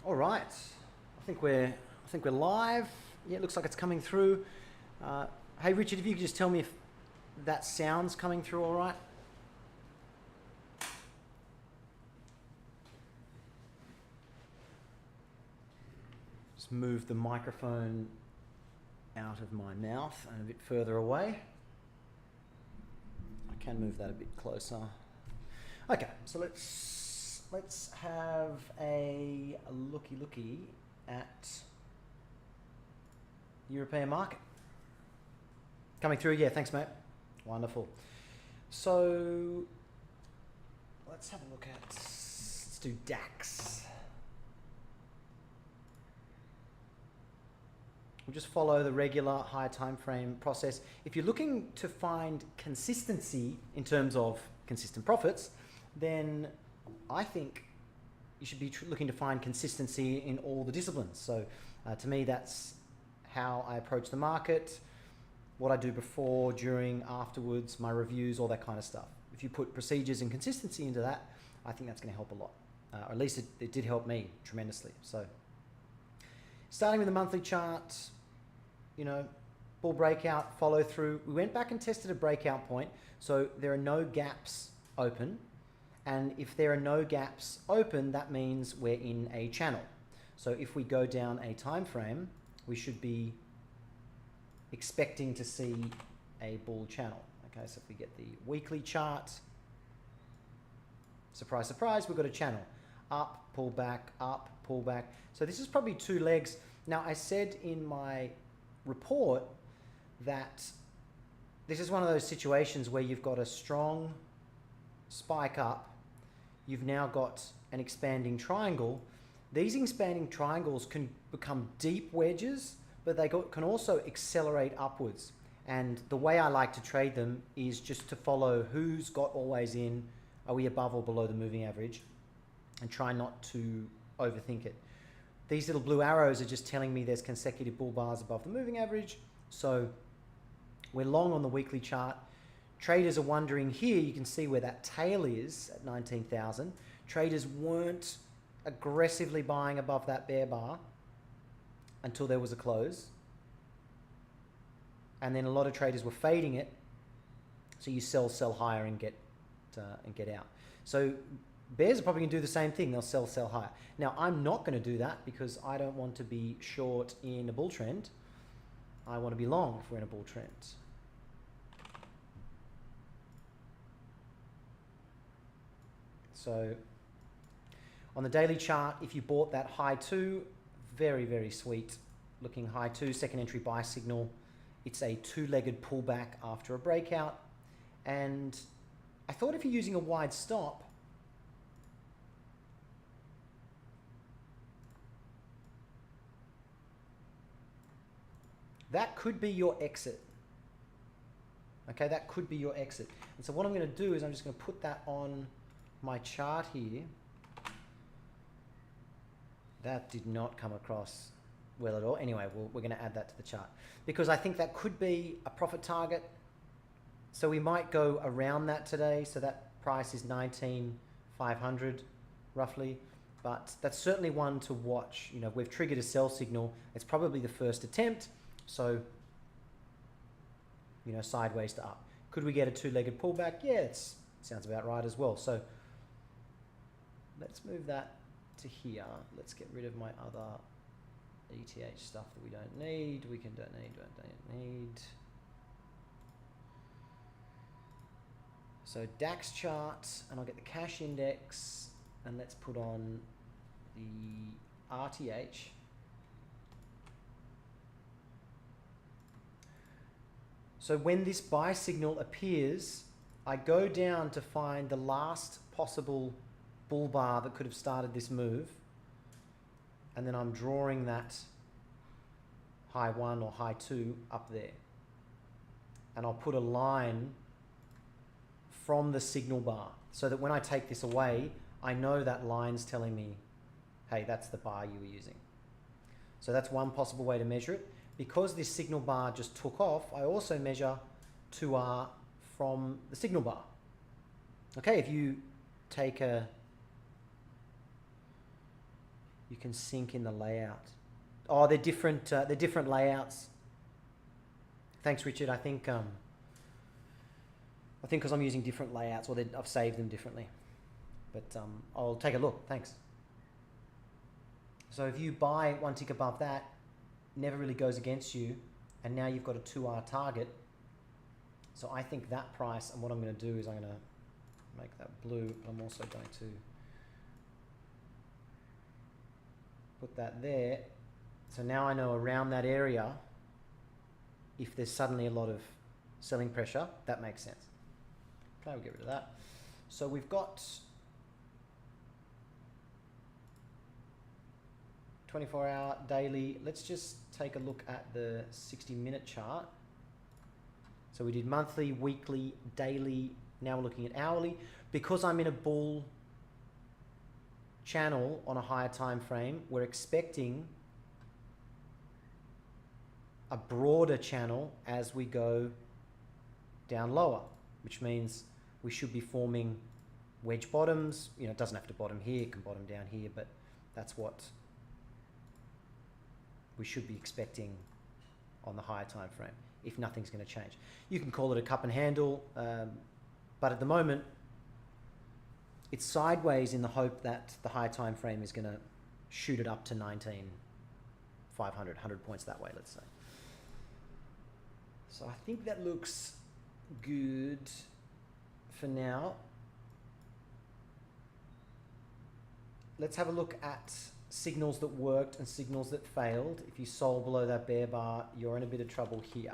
All right, I think we're live. Yeah, it looks like it's coming through. Hey Richard, if you could just tell me if that sound's coming through all right. Just move the microphone out of my mouth and a bit further away. I can move that a bit closer. Okay, so let's have a looky at European market. Coming through, yeah, thanks mate. Wonderful. So let's have a look at, let's do DAX. We'll just follow the regular higher time frame process. If you're looking to find consistency in terms of consistent profits, then I think you should be looking to find consistency in all the disciplines. So to me, that's how I approach the market, what I do before, during, afterwards, my reviews, all that kind of stuff. If you put procedures and consistency into that, I think that's going to help a lot. Or at least it did help me tremendously. So starting with the monthly chart, you know, bull breakout, follow through. We went back and tested a breakout point. So there are no gaps open. And if there are no gaps open, that means we're in a channel. So if we go down a time frame, we should be expecting to see a bull channel. Okay, so if we get the weekly chart, surprise, surprise, we've got a channel. Up, pull back, up, pull back. So this is probably two legs. Now I said in my report that this is one of those situations where you've got a strong spike up, you've now got an expanding triangle. These expanding triangles can become deep wedges, but they can also accelerate upwards. And the way I like to trade them is just to follow who's got always in, are we above or below the moving average, and try not to overthink it. These little blue arrows are just telling me there's consecutive bull bars above the moving average. So we're long on the weekly chart. Traders are wondering here, you can see where that tail is at 19,000. Traders weren't aggressively buying above that bear bar until there was a close. And then a lot of traders were fading it. So you sell higher and get out. So bears are probably going to do the same thing. They'll sell higher. Now, I'm not going to do that because I don't want to be short in a bull trend. I want to be long if we're in a bull trend. So on the daily chart, if you bought that high two, very, very sweet looking high two, second entry buy signal. It's a two-legged pullback after a breakout. And I thought if you're using a wide stop, that could be your exit. Okay, that could be your exit. And so what I'm going to do is I'm just going to put that on my chart here. That did not come across well at all. Anyway, we're going to add that to the chart because I think that could be a profit target. So we might go around that today. So that price is 19,500 roughly, but that's certainly one to watch. You know, we've triggered a sell signal. It's probably the first attempt. So, you know, sideways to up. Could we get a two-legged pullback? Yeah, it sounds about right as well. So let's move that to here. Let's get rid of my other ETH stuff that we don't need. Don't need. So DAX chart, and I'll get the cash index, and let's put on the RTH. So when this buy signal appears, I go down to find the last possible bull bar that could have started this move, and then I'm drawing that high one or high two up there, and I'll put a line from the signal bar so that when I take this away, I know that line's telling me, hey, that's the bar you were using. So that's one possible way to measure it. Because this signal bar just took off, I also measure 2R from the signal bar. Okay, if you take a you can sync in the layout. Oh, they're different layouts. Thanks, Richard. I think because I'm using different layouts, or I've saved them differently. But I'll take a look. Thanks. So if you buy one tick above that, never really goes against you, and now you've got a 2R target. So I think that price, and what I'm going to do is I'm going to make that blue. I'm also going to put that there. So now I know around that area, if there's suddenly a lot of selling pressure, that makes sense. Okay, we'll get rid of that. So we've got 24-hour, daily. Let's just take a look at the 60-minute chart. So we did monthly, weekly, daily. Now we're looking at hourly. Because I'm in a bull channel on a higher time frame, we're expecting a broader channel as we go down lower, which means we should be forming wedge bottoms. You know, it doesn't have to bottom here, it can bottom down here, but that's what we should be expecting on the higher time frame if nothing's going to change. You can call it a cup and handle, but at the moment it's sideways in the hope that the higher time frame is going to shoot it up to 19,500, 100 points that way, let's say. So I think that looks good for now. Let's have a look at signals that worked and signals that failed. If you sold below that bear bar, you're in a bit of trouble here.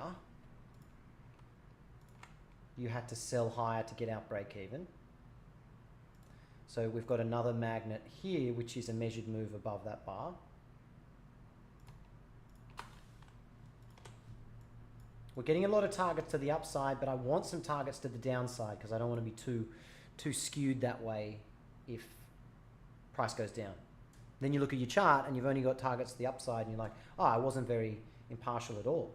You had to sell higher to get out break even. So we've got another magnet here, which is a measured move above that bar. We're getting a lot of targets to the upside, but I want some targets to the downside because I don't want to be too skewed that way if price goes down. Then you look at your chart and you've only got targets to the upside and you're like, oh, I wasn't very impartial at all.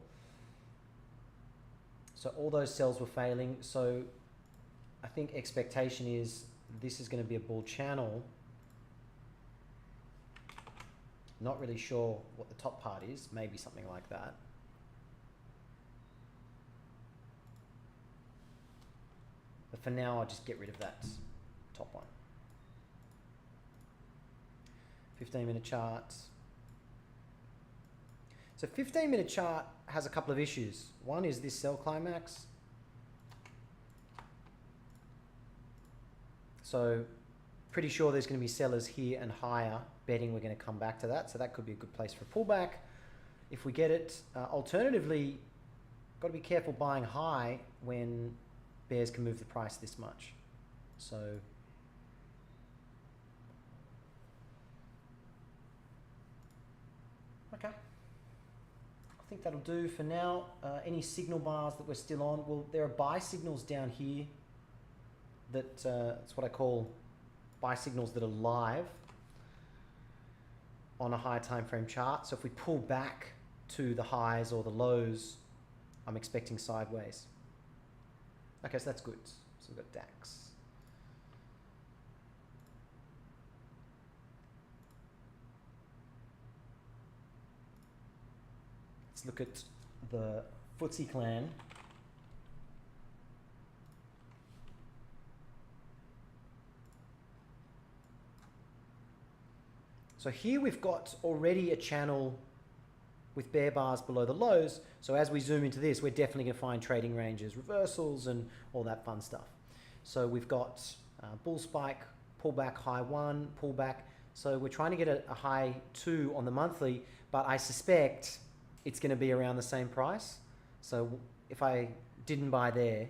So all those sells were failing. So I think expectation is this is going to be a bull channel. Not really sure what the top part is, maybe something like that. But for now, I'll just get rid of that top one. 15-minute charts. So 15-minute chart has a couple of issues. One is this sell climax. So pretty sure there's going to be sellers here and higher, betting we're going to come back to that. So that could be a good place for a pullback if we get it. Alternatively, got to be careful buying high when bears can move the price this much. So okay, I think that'll do for now. Any signal bars that we're still on? Well, there are buy signals down here. That's what I call buy signals that are live on a higher time frame chart. So if we pull back to the highs or the lows, I'm expecting sideways. Okay, so that's good. So we've got DAX. Let's look at the FTSE clan. So here we've got already a channel with bear bars below the lows. So as we zoom into this, we're definitely going to find trading ranges, reversals, and all that fun stuff. So we've got bull spike, pullback, high 1, pullback. So we're trying to get a high 2 on the monthly, but I suspect it's going to be around the same price. So if I didn't buy there,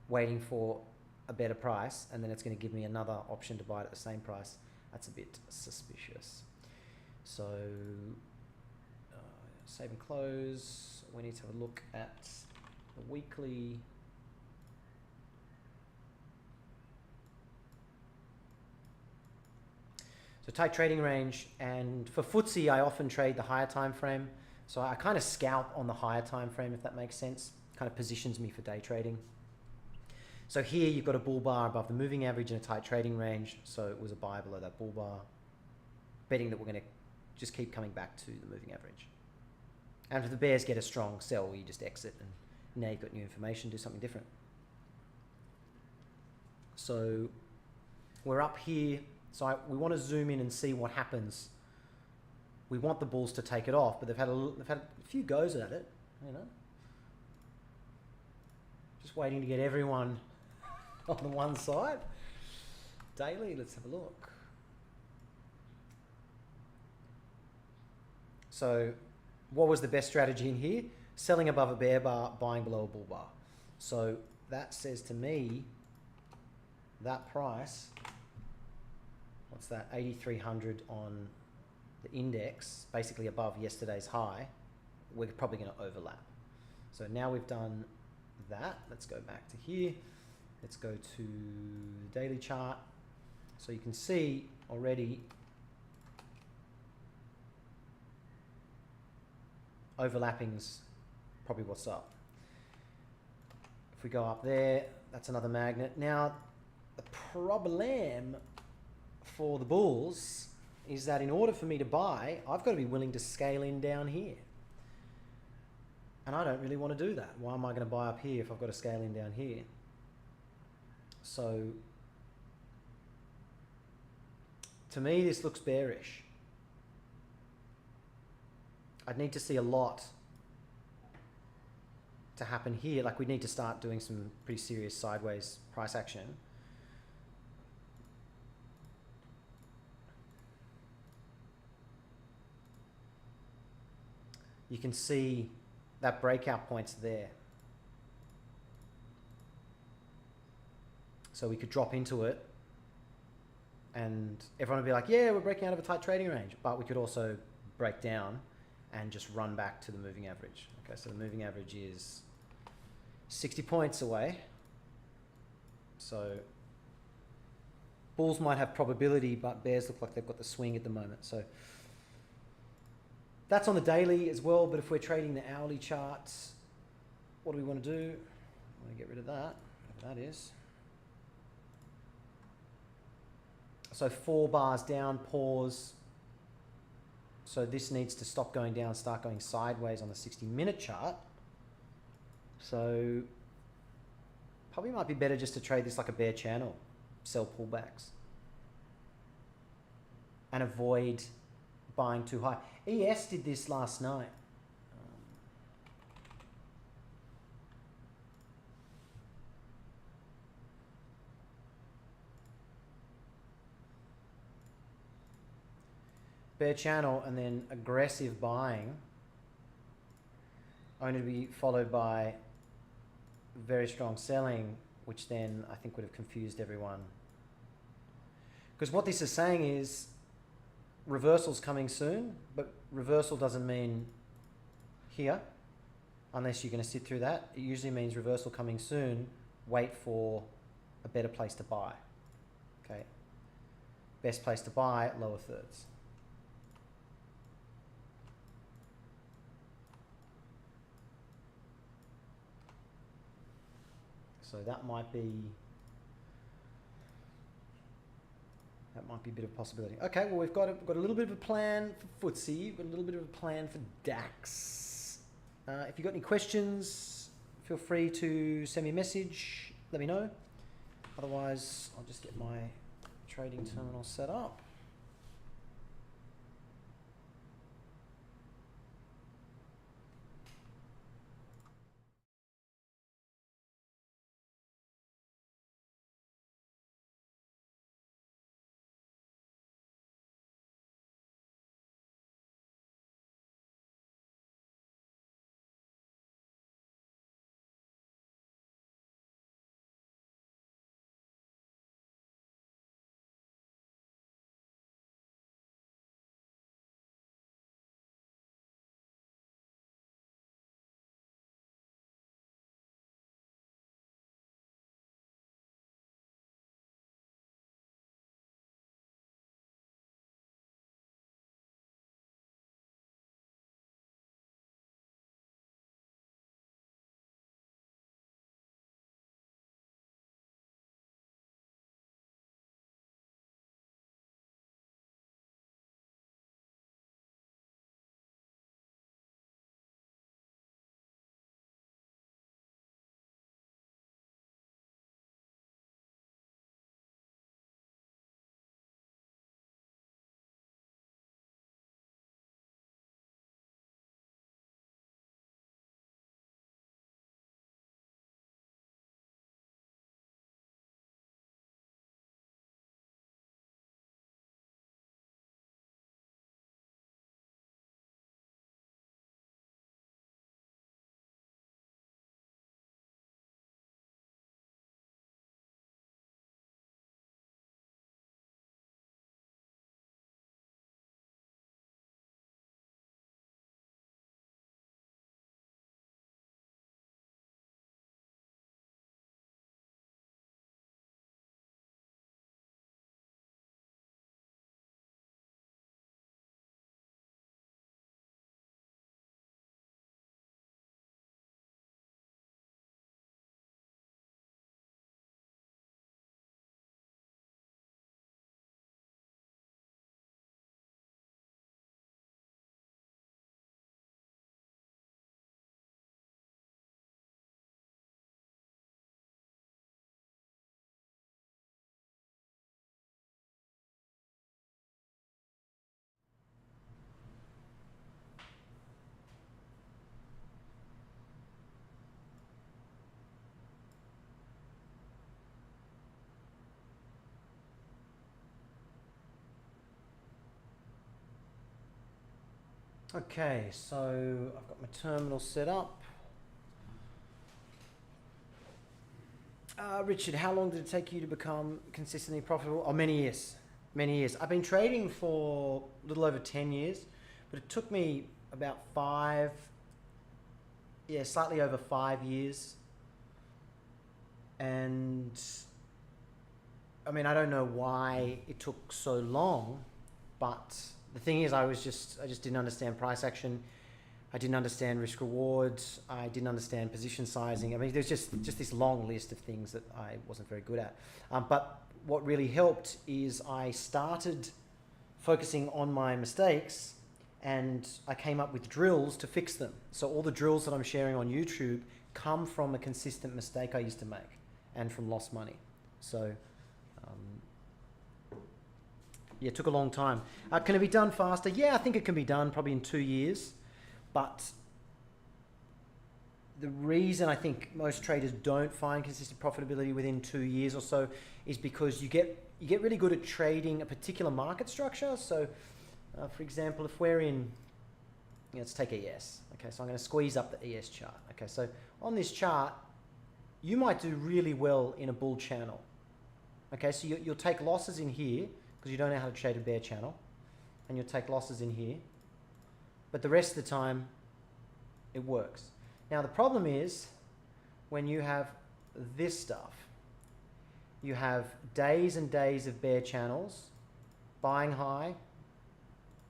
waiting for a better price, and then it's going to give me another option to buy it at the same price, that's a bit suspicious. So save and close. We need to have a look at the weekly. So tight trading range, and for FTSE I often trade the higher time frame. So I kind of scalp on the higher time frame, if that makes sense. Kind of positions me for day trading. So here you've got a bull bar above the moving average in a tight trading range. So it was a buy below that bull bar, betting that we're going to just keep coming back to the moving average. And if the bears get a strong sell, you just exit, and now you've got new information, do something different. So we're up here. So we want to zoom in and see what happens. We want the bulls to take it off, but they've had a few goes at it, you know. Just waiting to get everyone on the one side. Daily, let's have a look. So what was the best strategy in here? Selling above a bear bar, buying below a bull bar. So that says to me, that price, what's that, 8,300 on the index, basically above yesterday's high, we're probably going to overlap. So now we've done that. Let's go back to here. Let's go to the daily chart. So you can see already overlapping's probably what's up. If we go up there, that's another magnet. Now, the problem for the bulls is that in order for me to buy, I've got to be willing to scale in down here. And I don't really want to do that. Why am I going to buy up here if I've got to scale in down here? So, to me, this looks bearish. I'd need to see a lot to happen here. Like, we need to start doing some pretty serious sideways price action. You can see that breakout point's there. So we could drop into it and everyone would be like, yeah, we're breaking out of a tight trading range. But we could also break down and just run back to the moving average. Okay, so the moving average is 60 points away. So bulls might have probability, but bears look like they've got the swing at the moment. So that's on the daily as well, but if we're trading the hourly charts, what do we want to do? I want to get rid of that, whatever that is. So 4 bars down, pause. So this needs to stop going down, start going sideways on the 60-minute chart. So probably might be better just to trade this like a bear channel, sell pullbacks, and avoid buying too high. ES did this last night. Bear channel and then aggressive buying, only to be followed by very strong selling, which then I think would have confused everyone. Because what this is saying is reversal's coming soon, but reversal doesn't mean here, unless you're going to sit through that. It usually means reversal coming soon, wait for a better place to buy. Okay, best place to buy, lower thirds. So that might be a bit of a possibility. Okay, well, we've got a little bit of a plan for FTSE, got a little bit of a plan for DAX. If you've got any questions, feel free to send me a message, let me know. Otherwise, I'll just get my trading terminal set up. Okay, so I've got my terminal set up. Richard, how long did it take you to become consistently profitable? Oh, many years. Many years. I've been trading for a little over 10 years, but it took me about slightly over 5 years. And I mean, I don't know why it took so long, but the thing is, I just didn't understand price action. I didn't understand risk rewards. I didn't understand position sizing. I mean, there's just this long list of things that I wasn't very good at. But what really helped is I started focusing on my mistakes, and I came up with drills to fix them. So all the drills that I'm sharing on YouTube come from a consistent mistake I used to make and from lost money. So yeah, it took a long time. Can it be done faster? Yeah, I think it can be done probably in 2 years. But the reason I think most traders don't find consistent profitability within 2 years or so is because you get really good at trading a particular market structure. So, for example, if we're in, let's take ES. Okay, so I'm going to squeeze up the ES chart. Okay, so on this chart, you might do really well in a bull channel. Okay, so you'll take losses in here because you don't know how to trade a bear channel, and you'll take losses in here. But the rest of the time, it works. Now, the problem is when you have this stuff, you have days and days of bear channels, buying high,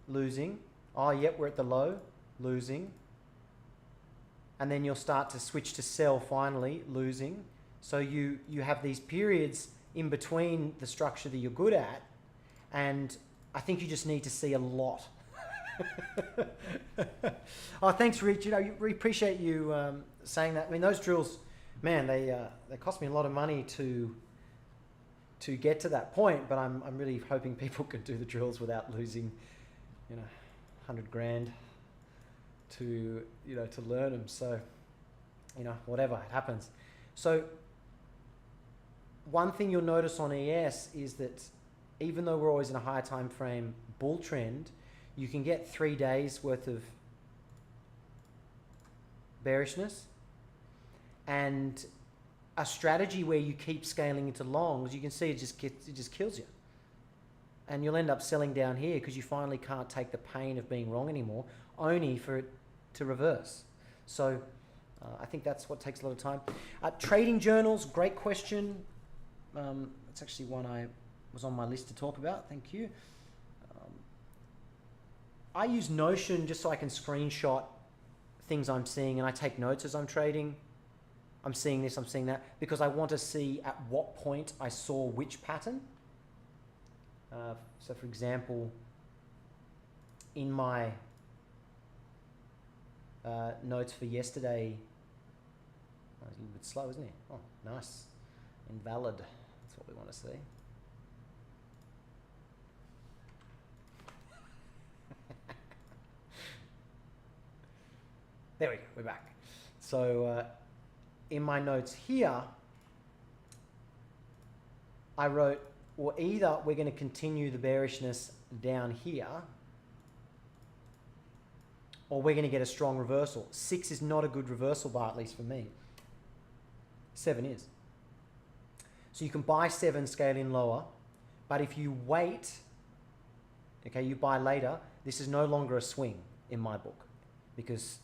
losing. Oh, yep, we're at the low, losing. And then you'll start to switch to sell finally, losing. So you have these periods in between the structure that you're good at, and I think you just need to see a lot. Oh, thanks, Richard. I appreciate you saying that. I mean, those drills, man, they cost me a lot of money to get to that point. But I'm really hoping people can do the drills without losing, 100 grand to learn them. So, whatever, it happens. So, one thing you'll notice on ES is that even though we're always in a higher time frame bull trend, you can get 3 days worth of bearishness, and a strategy where you keep scaling into longs, you can see it just kills you, and you'll end up selling down here because you finally can't take the pain of being wrong anymore, only for it to reverse. So I think that's what takes a lot of time. Trading journals, great question. It's actually one I was on my list to talk about. Thank you. I use Notion just so I can screenshot things I'm seeing, and I take notes as I'm trading. I'm seeing this, I'm seeing that, because I want to see at what point I saw which pattern. So for example, in my notes for yesterday, oh, it's a little bit slow, isn't it? Oh, nice. Invalid. That's what we want to see. There we go, we're back. So in my notes here, I wrote, well, either we're going to continue the bearishness down here, or we're going to get a strong reversal. 6 is not a good reversal bar, at least for me. 7 is. So you can buy 7, scale in lower, but if you wait, okay, you buy later, this is no longer a swing in my book, because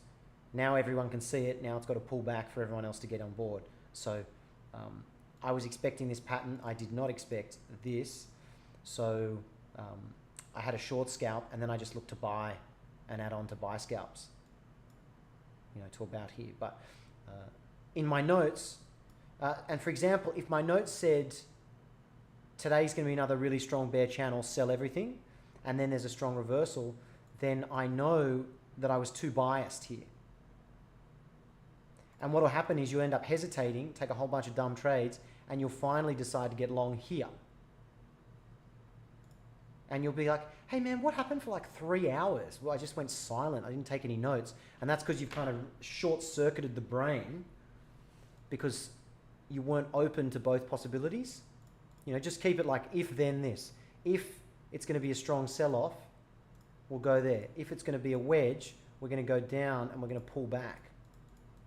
now everyone can see it. Now it's got to pull back for everyone else to get on board. So I was expecting this pattern. I did not expect this. So I had a short scalp, and then I just looked to buy and add on to buy scalps, to about here. But in my notes, and for example, if my notes said today's going to be another really strong bear channel, sell everything, and then there's a strong reversal, then I know that I was too biased here. And what will happen is you end up hesitating, take a whole bunch of dumb trades, and you'll finally decide to get long here. And you'll be like, hey man, what happened for like 3 hours? Well, I just went silent. I didn't take any notes. And that's because you've kind of short-circuited the brain because you weren't open to both possibilities. Just keep it like if, then this. If it's going to be a strong sell-off, we'll go there. If it's going to be a wedge, we're going to go down and we're going to pull back.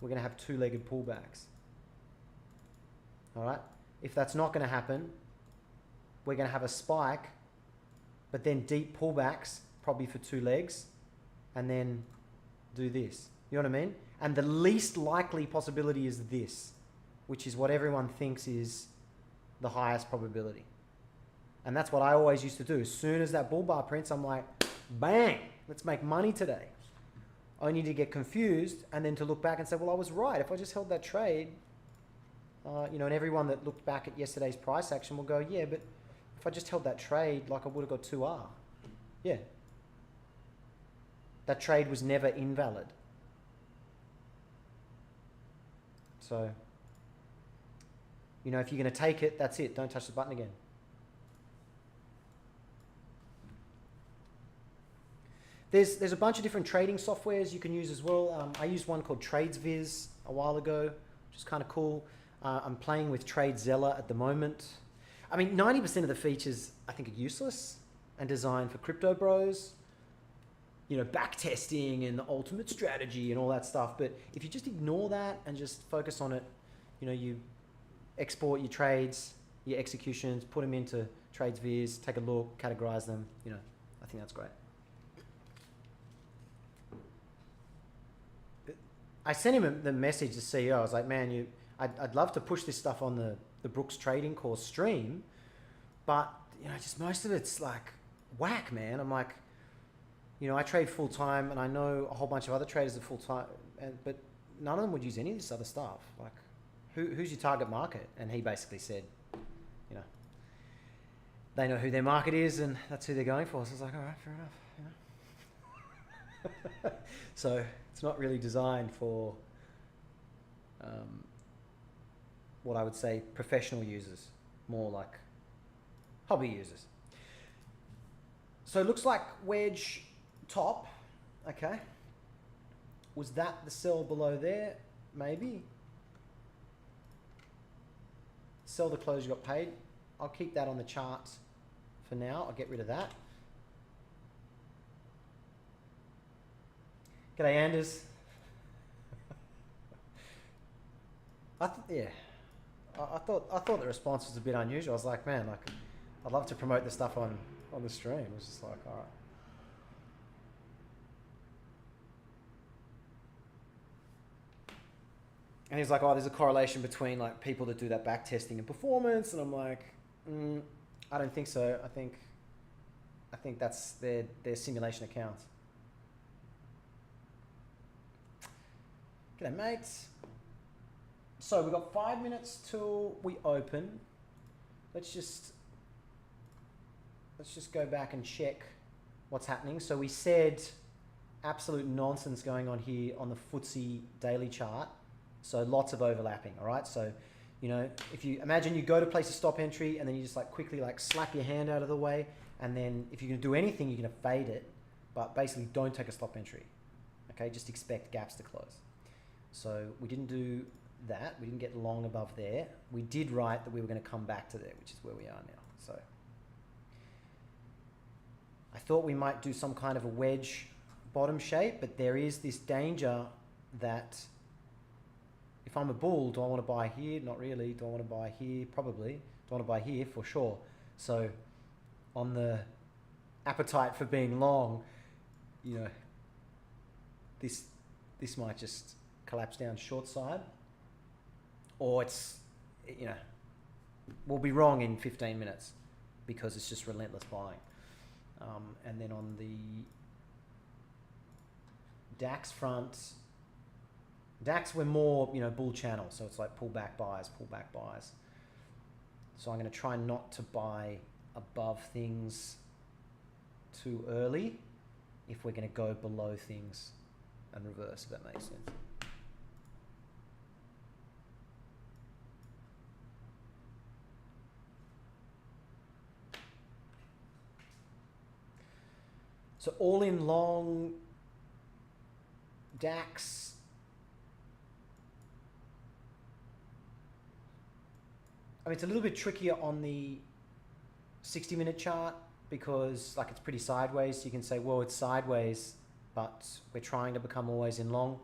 We're going to have two-legged pullbacks. All right? If that's not going to happen, we're going to have a spike, but then deep pullbacks, probably for 2 legs, and then do this. You know what I mean? And the least likely possibility is this, which is what everyone thinks is the highest probability. And that's what I always used to do. As soon as that bull bar prints, I'm like, bang, let's make money today. Only to get confused and then to look back and say, well, I was right. If I just held that trade, and everyone that looked back at yesterday's price action will go, yeah, but if I just held that trade, like I would have got 2R. Yeah. That trade was never invalid. So, if you're going to take it, that's it. Don't touch the button again. There's a bunch of different trading softwares you can use as well. I used one called TradesViz a while ago, which is kind of cool. I'm playing with TradeZella at the moment. I mean, 90% of the features I think are useless and designed for crypto bros. Back testing and the ultimate strategy and all that stuff. But if you just ignore that and just focus on it, you export your trades, your executions, put them into TradesViz, take a look, categorize them. I think that's great. I sent him the message, the CEO. I was like, man, I'd love to push this stuff on the Brooks Trading Course stream, but just most of it's like whack, man. I'm like, I trade full time, and I know a whole bunch of other traders are full time, but none of them would use any of this other stuff. Like, who's your target market? And he basically said, they know who their market is, and that's who they're going for. So I was like, all right, fair enough. So it's not really designed for what I would say professional users, more like hobby users. So it looks like wedge top, okay. Was that the sell below there? Maybe. Sell the close you got paid. I'll keep that on the chart for now. I'll get rid of that. G'day, Anders. I thought the response was a bit unusual. I was like, man, I'd love to promote the stuff on the stream. It was just like, all right. And he's like, oh, there's a correlation between like people that do that back testing and performance. And I'm like, I don't think so. I think that's their simulation accounts. G'day, mates. So we've got 5 minutes till we open. Let's just go back and check what's happening. So we said absolute nonsense going on here on the FTSE daily chart. So lots of overlapping, all right? So, if you imagine you go to place a stop entry and then you just like quickly like slap your hand out of the way, and then if you're gonna do anything, you're gonna fade it, but basically don't take a stop entry, okay? Just expect gaps to close. So we didn't do that. We didn't get long above there. We did write that we were gonna come back to there, which is where we are now. So I thought we might do some kind of a wedge bottom shape, but there is this danger that if I'm a bull, do I want to buy here? Not really. Do I want to buy here? Probably. Do I want to buy here? For sure. So on the appetite for being long, this might just collapse down short side, or we'll be wrong in 15 minutes because it's just relentless buying. And then on the DAX front, DAX we're more, bull channel. So it's like pullback buys. So I'm going to try not to buy above things too early if we're going to go below things and reverse, if that makes sense. So all in long DAX. I mean, it's a little bit trickier on the 60-minute chart because like it's pretty sideways. You can say, well, it's sideways, but we're trying to become always in long.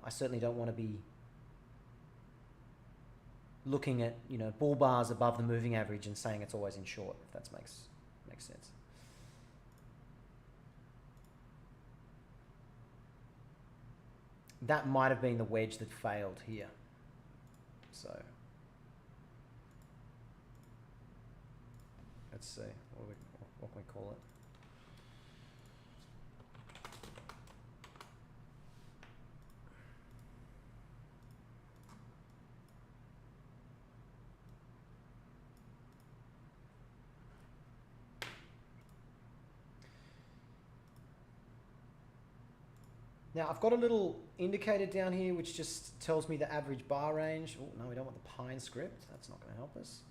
I certainly don't want to be looking at, you know, bull bars above the moving average and saying it's always in short, if that makes sense. That might have been the wedge that failed here. So let's see, what can we call it? Now I've got a little indicator down here which just tells me the average bar range. Oh no, we don't want the Pine script. That's not going to help us.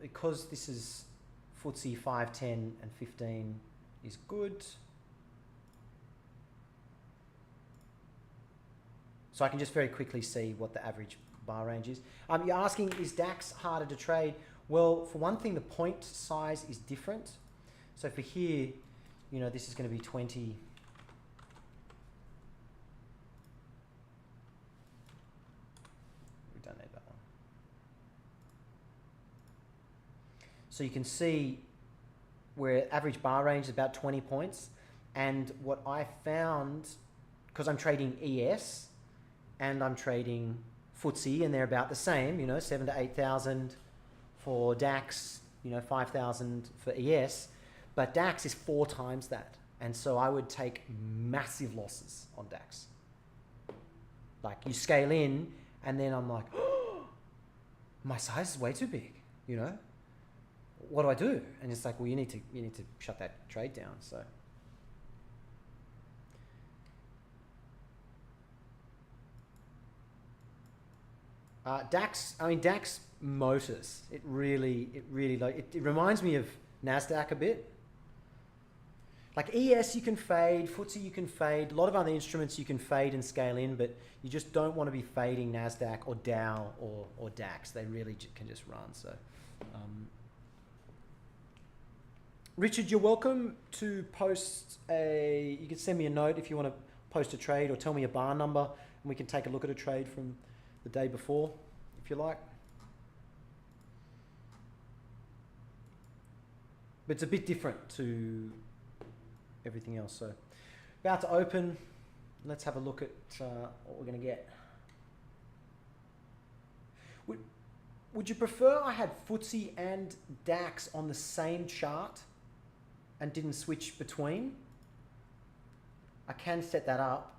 Because this is FTSE 5, 10 and 15 is good. So I can just very quickly see what the average bar range is. You're asking, is DAX harder to trade? Well, for one thing, the point size is different. So for here, you know, this is going to be 20. Don't need that one. So you can see where average bar range is about 20 points. And what I found, because I'm trading ES and I'm trading FTSE and they're about the same, you know, 7 to 8,000 for DAX, you know, 5,000 for ES, but DAX is 4 times that. And so I would take massive losses on DAX. Like you scale in, and then I'm like, oh, my size is way too big, you know? What do I do? And it's like, well, you need to shut that trade down. So DAX, I mean DAX Motors, it really like it reminds me of NASDAQ a bit. Like ES you can fade, FTSE you can fade, a lot of other instruments you can fade and scale in, but you just don't want to be fading NASDAQ or Dow or DAX. They really can just run. So, Richard, you're welcome to post you can send me a note if you want to post a trade or tell me a bar number and we can take a look at a trade from the day before, if you like. But it's a bit different to everything else. So about to open. Let's have a look at what we're going to get. Would you prefer I had FTSE and DAX on the same chart and didn't switch between? I can set that up.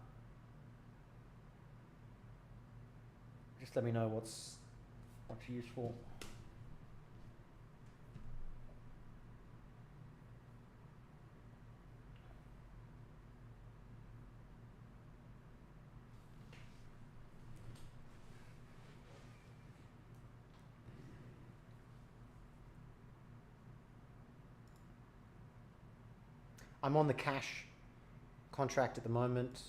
Just let me know what's useful. I'm on the cash contract at the moment,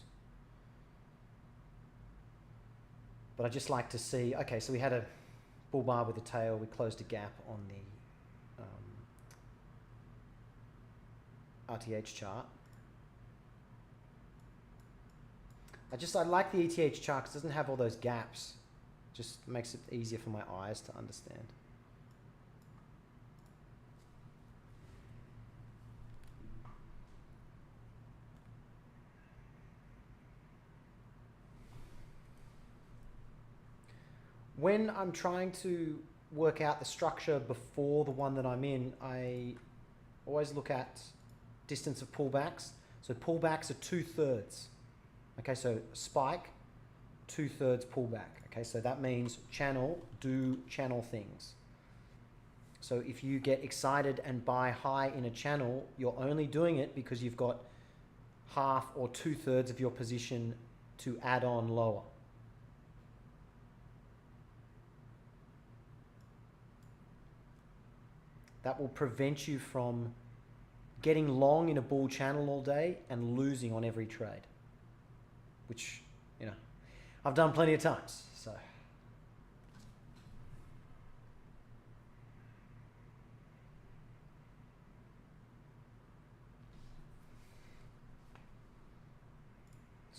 but I just like to see, okay, so we had a bull bar with a tail, we closed a gap on the RTH chart. I like the ETH chart because it doesn't have all those gaps, just makes it easier for my eyes to understand. When I'm trying to work out the structure before the one that I'm in, I always look at distance of pullbacks. So pullbacks are 2/3. Okay, so spike, 2/3 pullback. Okay, so that means do channel things. So if you get excited and buy high in a channel, you're only doing it because you've got half or 2/3 of your position to add on lower. That will prevent you from getting long in a bull channel all day and losing on every trade, which, you know, I've done plenty of times. So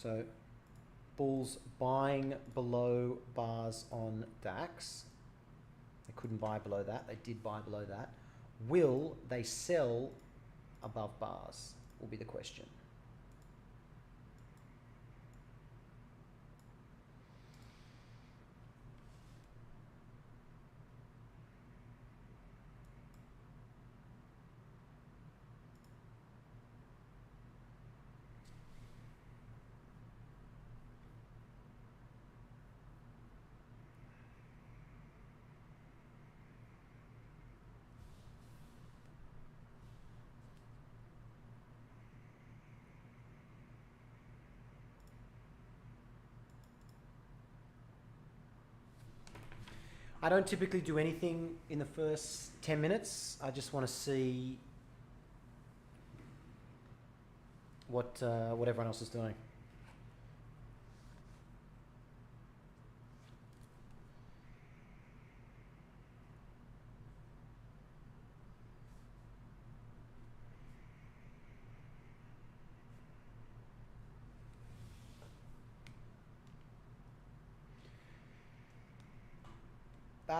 So bulls buying below bars on DAX. They couldn't buy below that. They did buy below that. Will they sell above bars will be the question. I don't typically do anything in the first 10 minutes. I just want to see what everyone else is doing.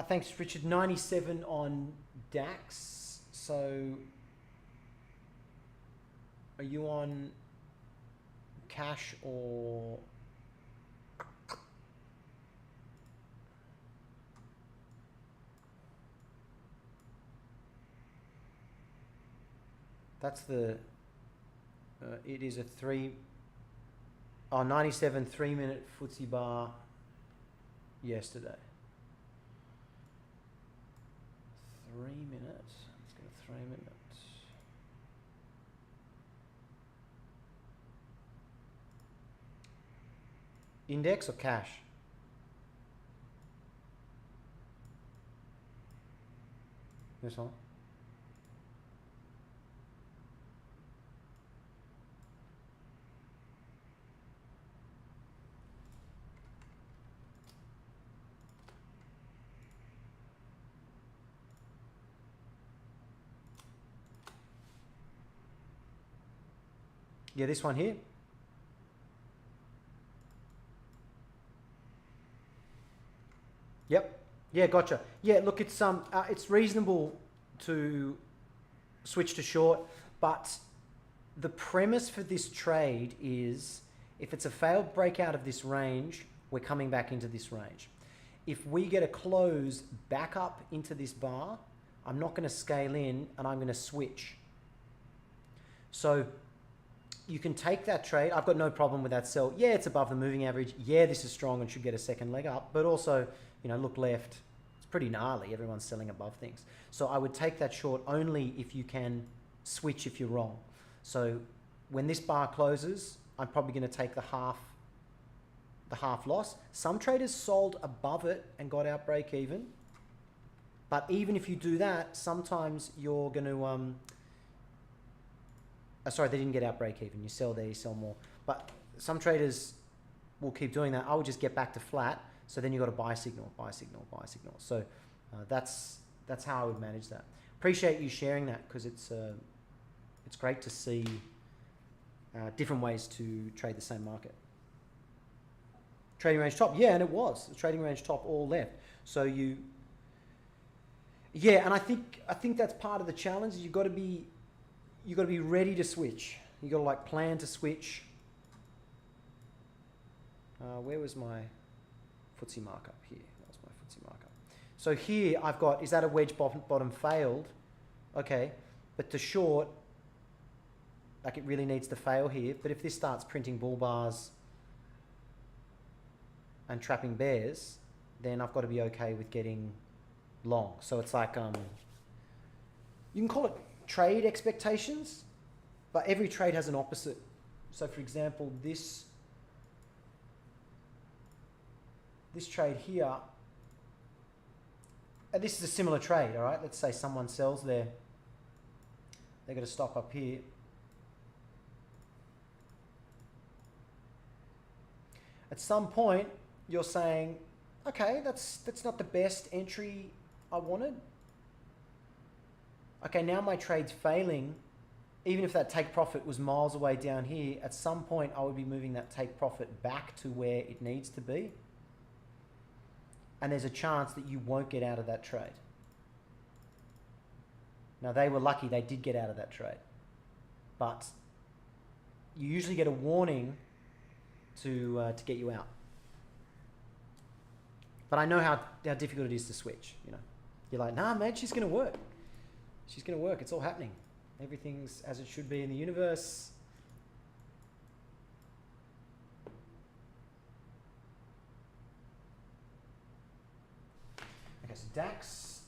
Thanks, Richard. 97 on DAX. So, are you on cash or? That's the. It is a 97 3-minute FTSE bar yesterday. 3 minutes. Let's go 3 minutes. Index or cash? This one. Yeah, this one here. Yep. Yeah, gotcha. Yeah, look, it's reasonable to switch to short, but the premise for this trade is if it's a failed breakout of this range, we're coming back into this range. If we get a close back up into this bar, I'm not going to scale in and I'm going to switch. So you can take that trade. I've got no problem with that sell. Yeah, it's above the moving average. Yeah, this is strong and should get a second leg up. But also, look left. It's pretty gnarly. Everyone's selling above things. So I would take that short only if you can switch if you're wrong. So when this bar closes, I'm probably going to take the half loss. Some traders sold above it and got out break even. But even if you do that, sometimes you're going to... sorry, they didn't get out break even. You sell there, you sell more. But some traders will keep doing that. I would just get back to flat. So then you've got a buy signal, buy signal, buy signal. So that's how I would manage that. Appreciate you sharing that because it's great to see different ways to trade the same market. Trading range top, yeah, and it was. The trading range top all left. So yeah, and I think that's part of the challenge. You've got to be ready to switch. You got to plan to switch. Where was my FTSE markup? Here. That was my FTSE markup. So here I've got, is that a wedge bottom failed? Okay, but to short, it really needs to fail here. But if this starts printing bull bars and trapping bears, then I've got to be okay with getting long. So it's you can call it trade expectations, but every trade has an opposite. So for example, this trade here, and this is a similar trade, all right? Let's say someone sells there. They're going to stop up here. At some point, you're saying, okay, that's not the best entry I wanted. Okay, now my trade's failing. even if that take profit was miles away down here, at some point I would be moving that take profit back to where it needs to be. And there's a chance that you won't get out of that trade. Now, they were lucky they did get out of that trade. But you usually get a warning to get you out. But I know how difficult it is to switch, you know. You're like, nah, man, she's going to work. She's going to work. It's all happening. Everything's as it should be in the universe. Okay, so DAX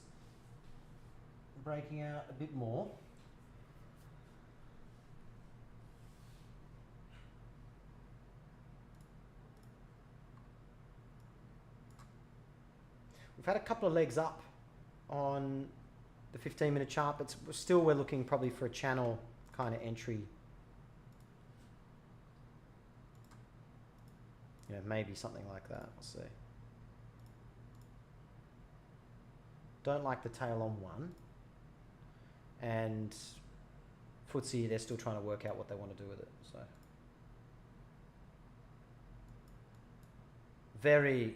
breaking out a bit more. We've had a couple of legs up on the 15-minute chart, but still we're looking probably for a channel kind of entry. You know, maybe something like that. We'll see. Don't like the tail on one. And FTSE, they're still trying to work out what they want to do with it. So very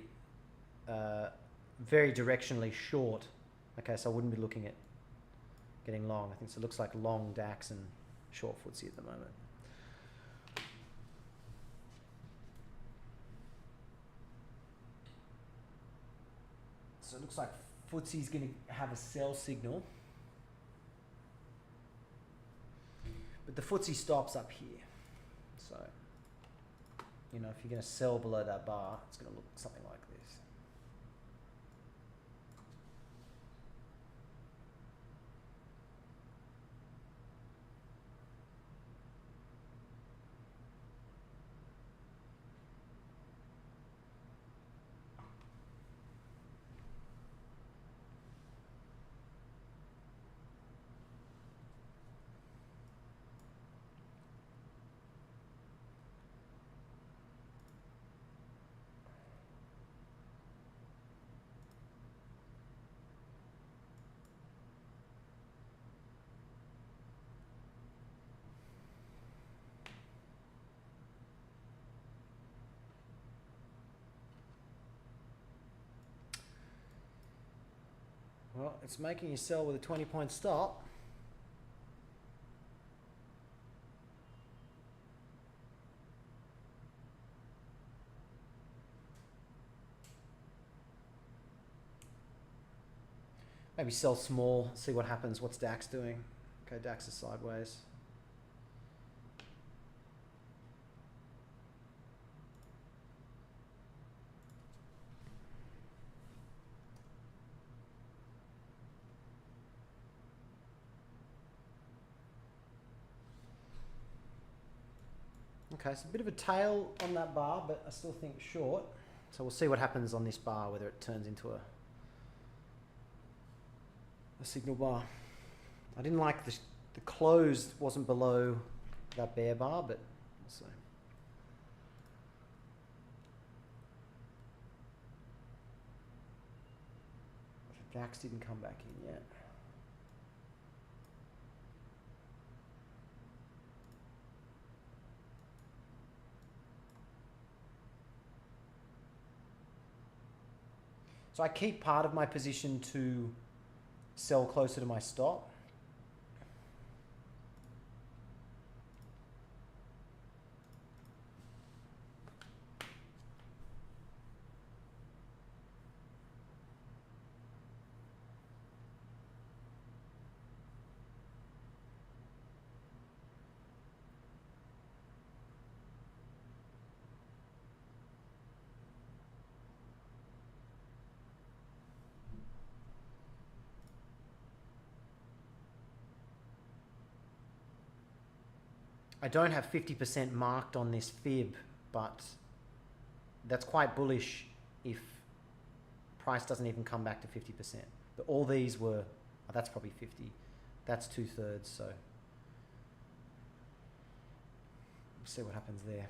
directionally short. Okay, so I wouldn't be looking at getting long. I think so. It looks like long DAX and short FTSE at the moment. So it looks like FTSE is going to have a sell signal. But the FTSE stops up here. So, you know, if you're going to sell below that bar, it's going to look something like this. Well, it's making you sell with a 20-point stop. Maybe sell small, see what happens. What's DAX doing? Okay, DAX is sideways. Okay, so a bit of a tail on that bar, but I still think short. So we'll see what happens on this bar, whether it turns into a signal bar. I didn't like the close wasn't below that bear bar, but we'll see. DAX didn't come back in yet. So I keep part of my position to sell closer to my stop. I don't have 50% marked on this fib, but that's quite bullish if price doesn't even come back to 50%. But all these were, oh, that's probably 50. That's 2/3, so we'll see what happens there.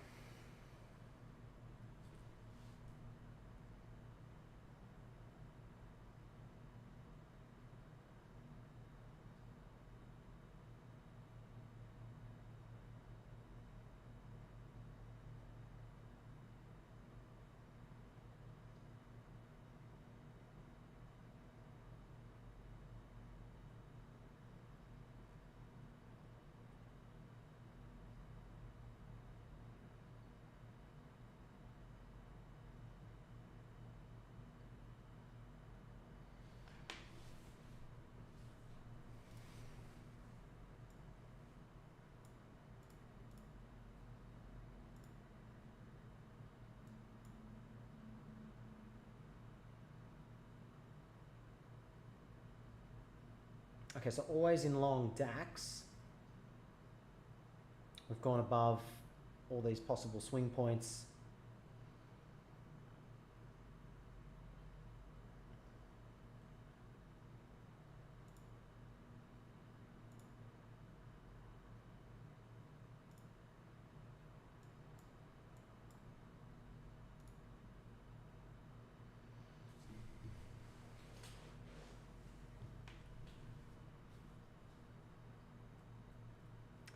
Okay, so always in long DAX. We've gone above all these possible swing points.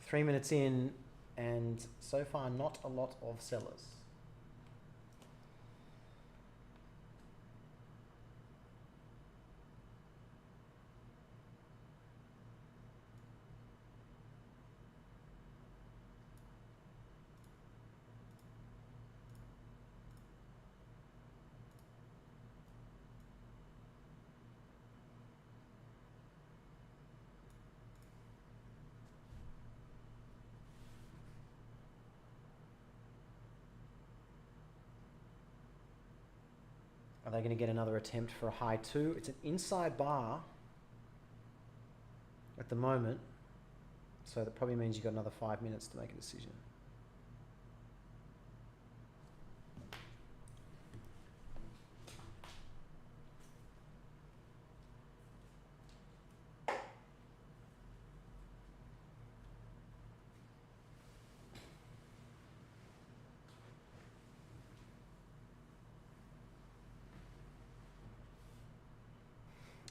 Three minutes in, and so far not a lot of sellers. Are they going to get another attempt for a high two? It's an inside bar at the moment, so that probably means you've got another 5 minutes to make a decision.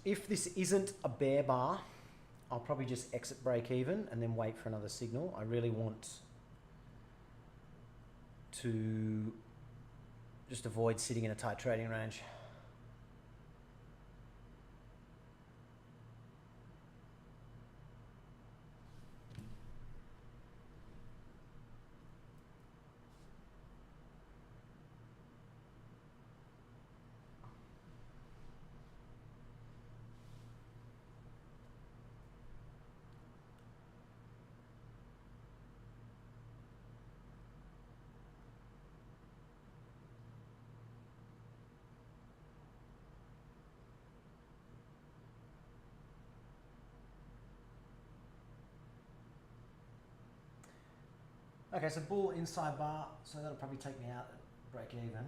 If this isn't a bear bar, I'll probably just exit break even and then wait for another signal. I really want to just avoid sitting in a tight trading range. Okay, so bull inside bar, so that'll probably take me out at break even.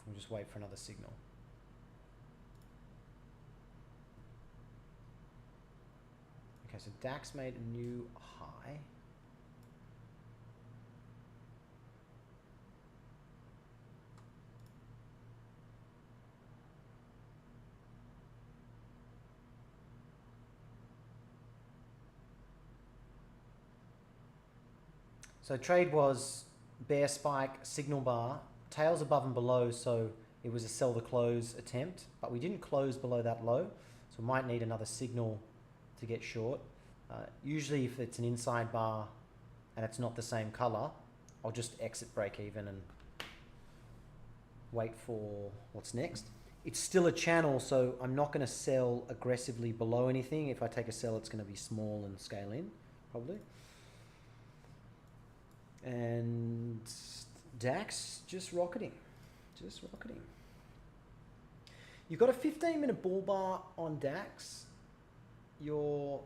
We'll just wait for another signal. Okay, so DAX made a new high. So trade was bear spike, signal bar, tails above and below, so it was a sell the close attempt, but we didn't close below that low, so we might need another signal to get short. Usually if it's an inside bar and it's not the same color, I'll just exit break even and wait for what's next. It's still a channel, so I'm not going to sell aggressively below anything. If I take a sell, it's going to be small and scale in, probably. And DAX just rocketing, just rocketing. You've got a 15-minute bull bar on DAX. Your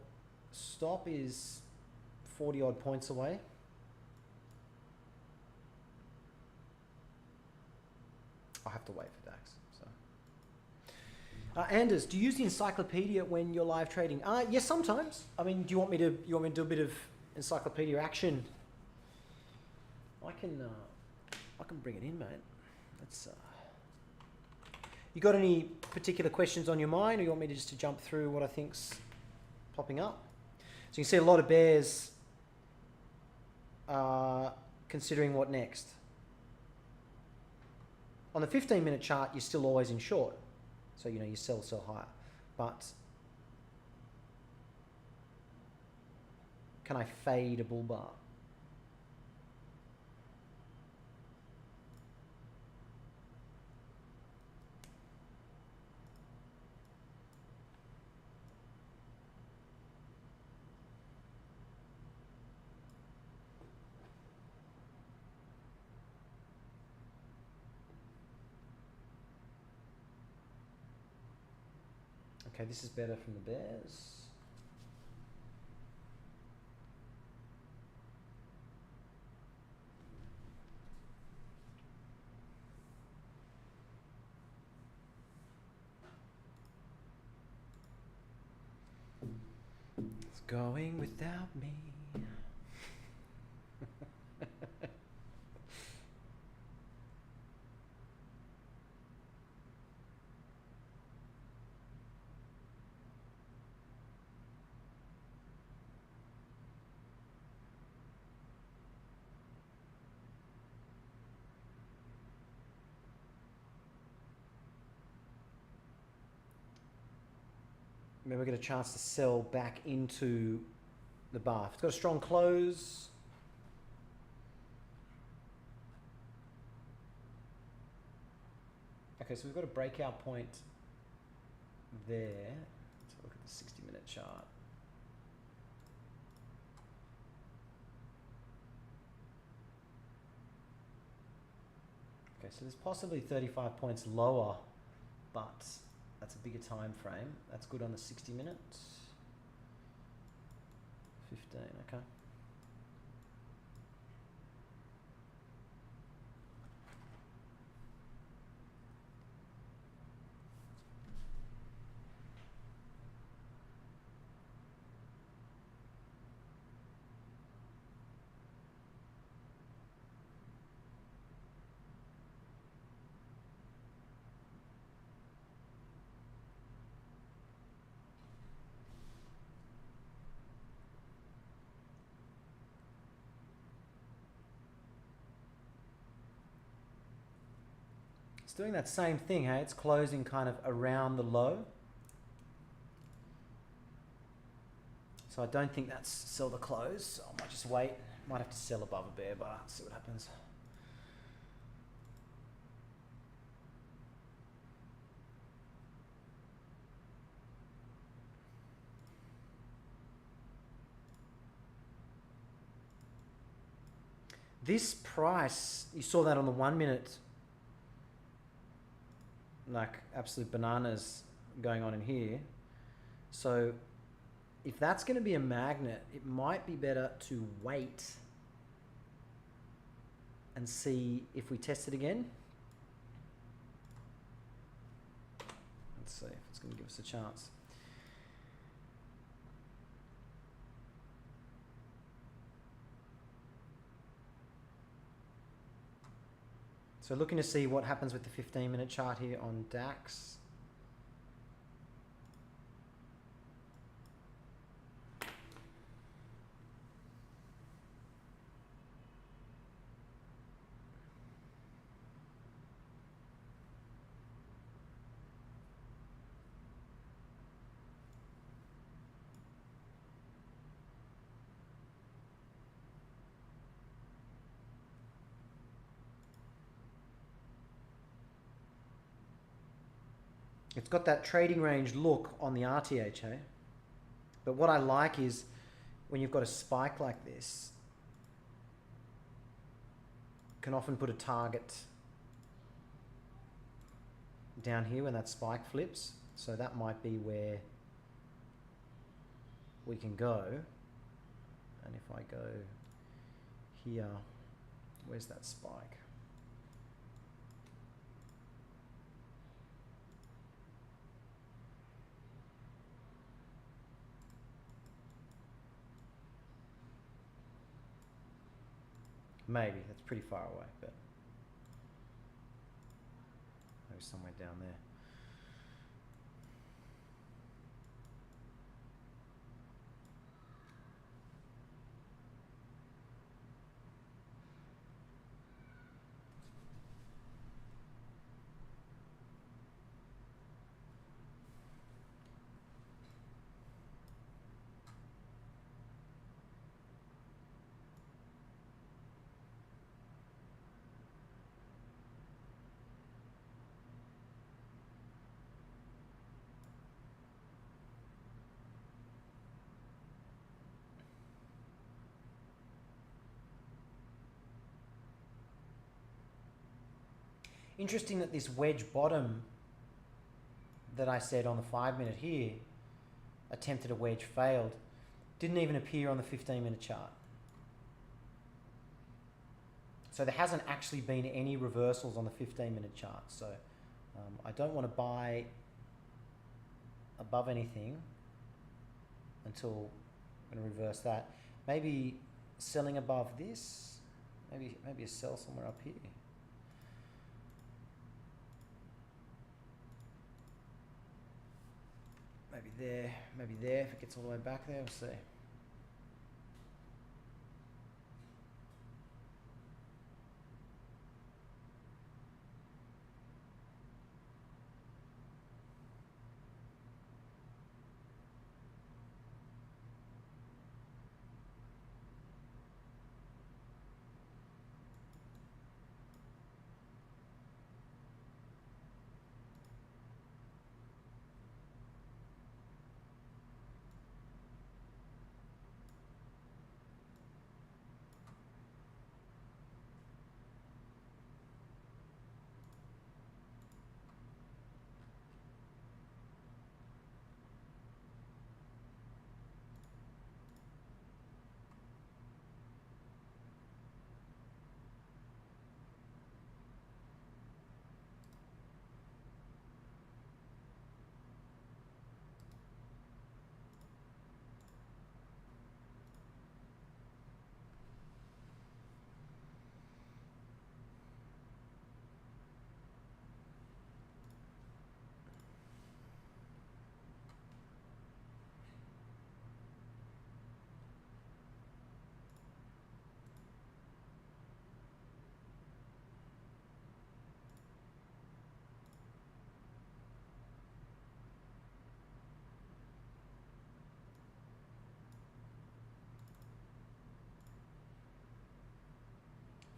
stop is 40 odd points away. I'll have to wait for DAX. So, Anders, do you use the encyclopedia when you're live trading? Yes, sometimes. I mean, do you want me to do a bit of encyclopedia action? I can bring it in, mate. Let's. You got any particular questions on your mind, or you want me to just jump through what I think's popping up? So you can see a lot of bears considering what next. On the 15-minute chart, you're still always in short, so you know you sell higher. But can I fade a bull bar? Okay, this is better from the bears. It's going without me. Maybe we get a chance to sell back into the bar. It's got a strong close. Okay, so we've got a breakout point there. Let's look at the 60-minute chart. Okay, so there's possibly 35 points lower, but that's a bigger time frame. That's good on the 60 minutes. 15, okay. It's doing that same thing, hey? It's closing kind of around the low. So I don't think that's sell the close. I might just wait. Might have to sell above a bear bar, see what happens. This price, you saw that on the 1 minute, like absolute bananas going on in here. So if that's going to be a magnet, it might be better to wait and see if we test it again. Let's see if it's going to give us a chance. So looking to see what happens with the 15-minute chart here on DAX. It's got that trading range look on the RTH, eh? But what I like is when you've got a spike like this, you can often put a target down here when that spike flips. So that might be where we can go. And if I go here, where's that spike? Maybe, that's pretty far away, but maybe somewhere down there. Interesting that this wedge bottom that I said on the 5 minute here, attempted a wedge, failed, didn't even appear on the 15-minute chart. So there hasn't actually been any reversals on the 15-minute chart. So I don't want to buy above anything until I'm going to reverse that. Maybe selling above this, maybe a sell somewhere up here. Maybe there, if it gets all the way back there, we'll see.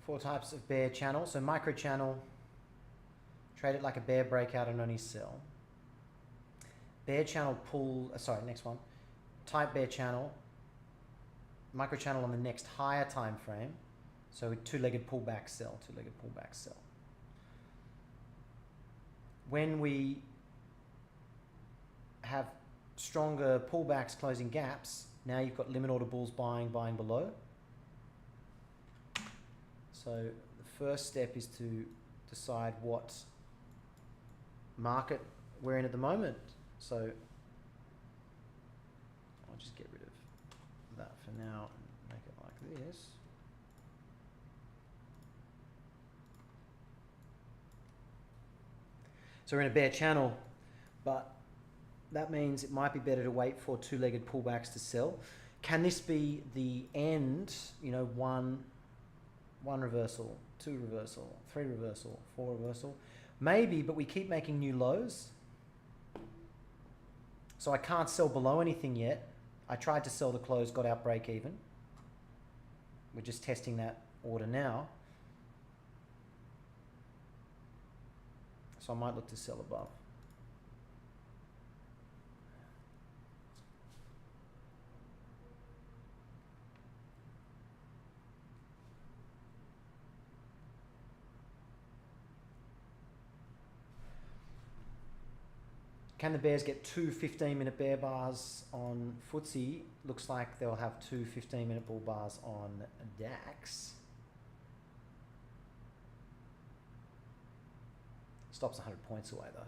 Four types of bear channel. So micro channel, trade it like a bear breakout and only sell. Bear channel pull, next one. Type bear channel, micro channel on the next higher time frame. So two-legged pullback sell, two-legged pullback sell. When we have stronger pullbacks closing gaps, now you've got limit order bulls buying below. So the first step is to decide what market we're in at the moment. So I'll just get rid of that for now and make it like this. So we're in a bear channel, but that means it might be better to wait for two-legged pullbacks to sell. Can this be the end, one reversal, two reversal, three reversal, four reversal? Maybe, but we keep making new lows. So I can't sell below anything yet. I tried to sell the close, got out break even. We're just testing that order now. So I might look to sell above. Can the bears get two 15-minute bear bars on FTSE? Looks like they'll have two 15-minute bull bars on DAX. Stops 100 points away though.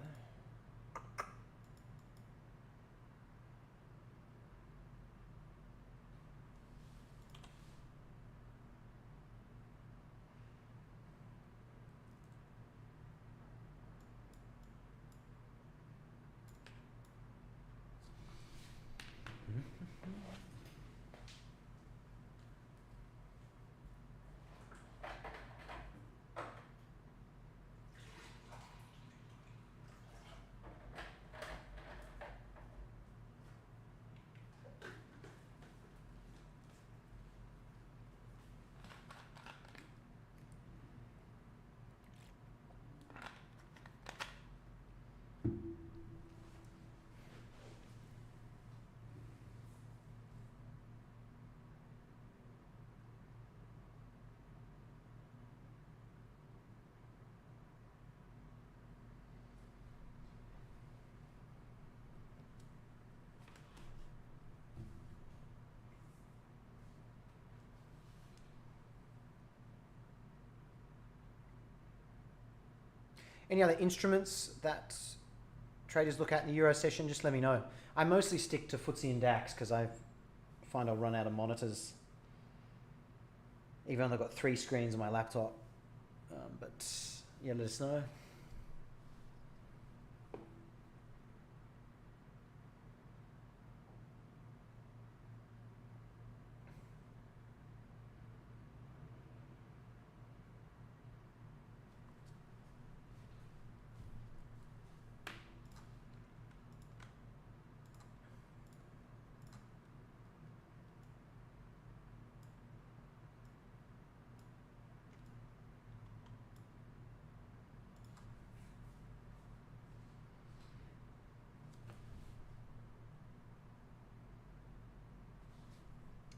Any other instruments that traders look at in the Euro session, just let me know. I mostly stick to FTSE and DAX because I find I'll run out of monitors. Even though I've got 3 screens on my laptop. But yeah, let us know.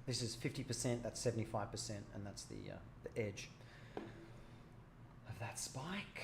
This is 50%, that's 75%, and that's the edge of that spike.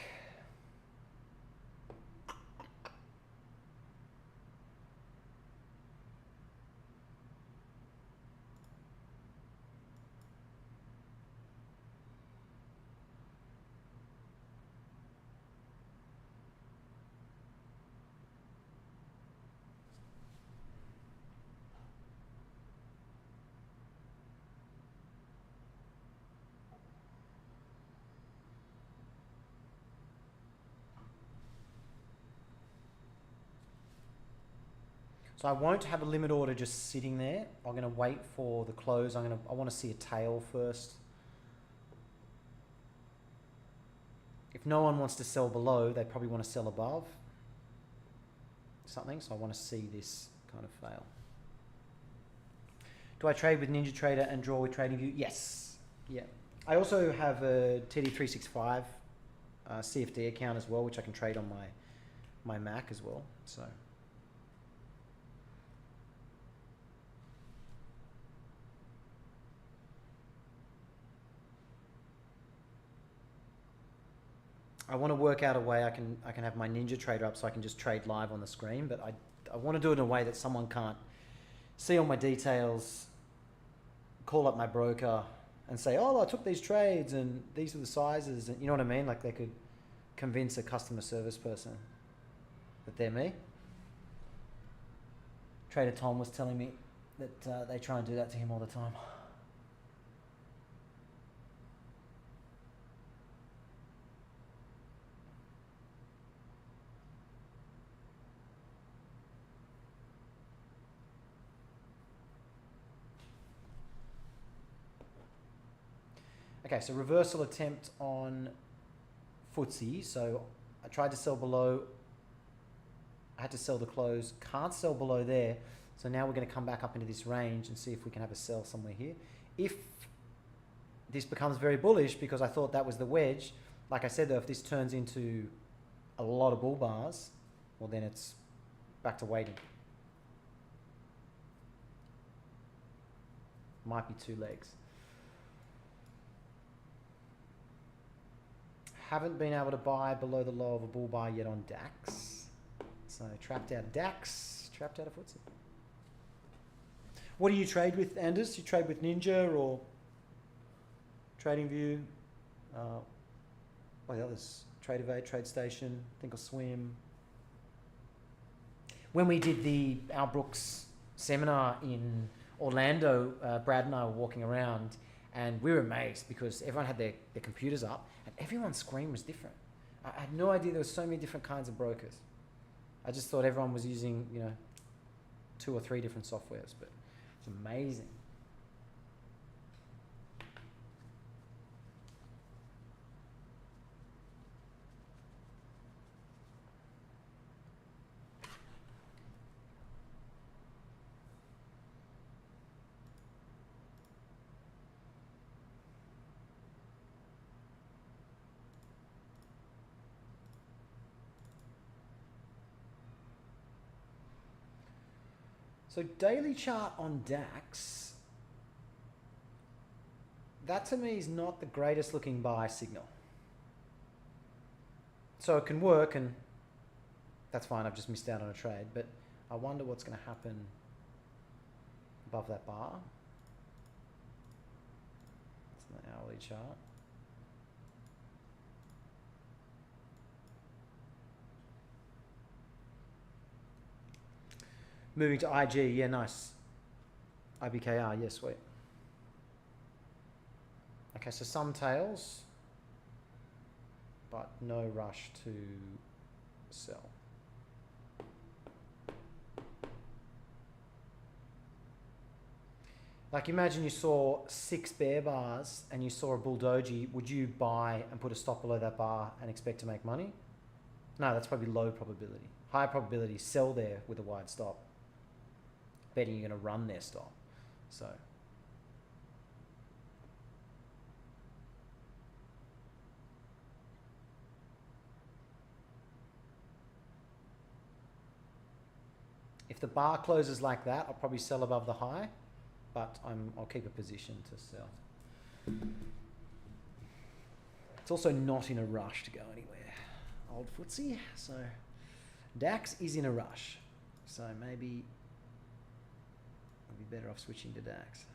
So I won't have a limit order just sitting there. I'm going to wait for the close. I want to see a tail first. If no one wants to sell below, they probably want to sell above something. So I want to see this kind of fail. Do I trade with NinjaTrader and draw with TradingView? Yes. Yeah. I also have a TD365 CFD account as well, which I can trade on my Mac as well. So. I want to work out a way I can have my NinjaTrader up so I can just trade live on the screen, but I want to do it in a way that someone can't see all my details, call up my broker and say, oh, I took these trades and these are the sizes, and you know what I mean? Like they could convince a customer service person that they're me. Trader Tom was telling me that they try and do that to him all the time. Okay, so reversal attempt on FTSE. So I tried to sell below. I had to sell the close. Can't sell below there. So now we're going to come back up into this range and see if we can have a sell somewhere here. If this becomes very bullish, because I thought that was the wedge, like I said though, if this turns into a lot of bull bars, well then it's back to waiting. Might be 2 legs. Haven't been able to buy below the low of a bull bar yet on DAX. So trapped out of DAX, trapped out of FTSE. What do you trade with, Anders? You trade with Ninja or TradingView? What are the others? TradeAvate, TradeStation, Thinkorswim. When we did the Al Brooks seminar in Orlando, Brad and I were walking around and we were amazed because everyone had their computers up and everyone's screen was different. I had no idea there were so many different kinds of brokers. I just thought everyone was using, 2 or 3 different softwares, but it's amazing. So daily chart on DAX, that to me is not the greatest looking buy signal. So it can work and that's fine, I've just missed out on a trade, but I wonder what's going to happen above that bar. It's the hourly chart. Moving to IG, yeah, nice. IBKR, yeah, sweet. Okay, so some tails, but no rush to sell. Like imagine you saw 6 bear bars and you saw a bull doji, would you buy and put a stop below that bar and expect to make money? No, that's probably low probability. High probability, sell there with a wide stop. Betting you're going to run their stop. So if the bar closes like that, I'll probably sell above the high, but I'll keep a position to sell. It's also not in a rush to go anywhere. Old FTSE, so DAX is in a rush, so maybe I'll be better off switching to DAX.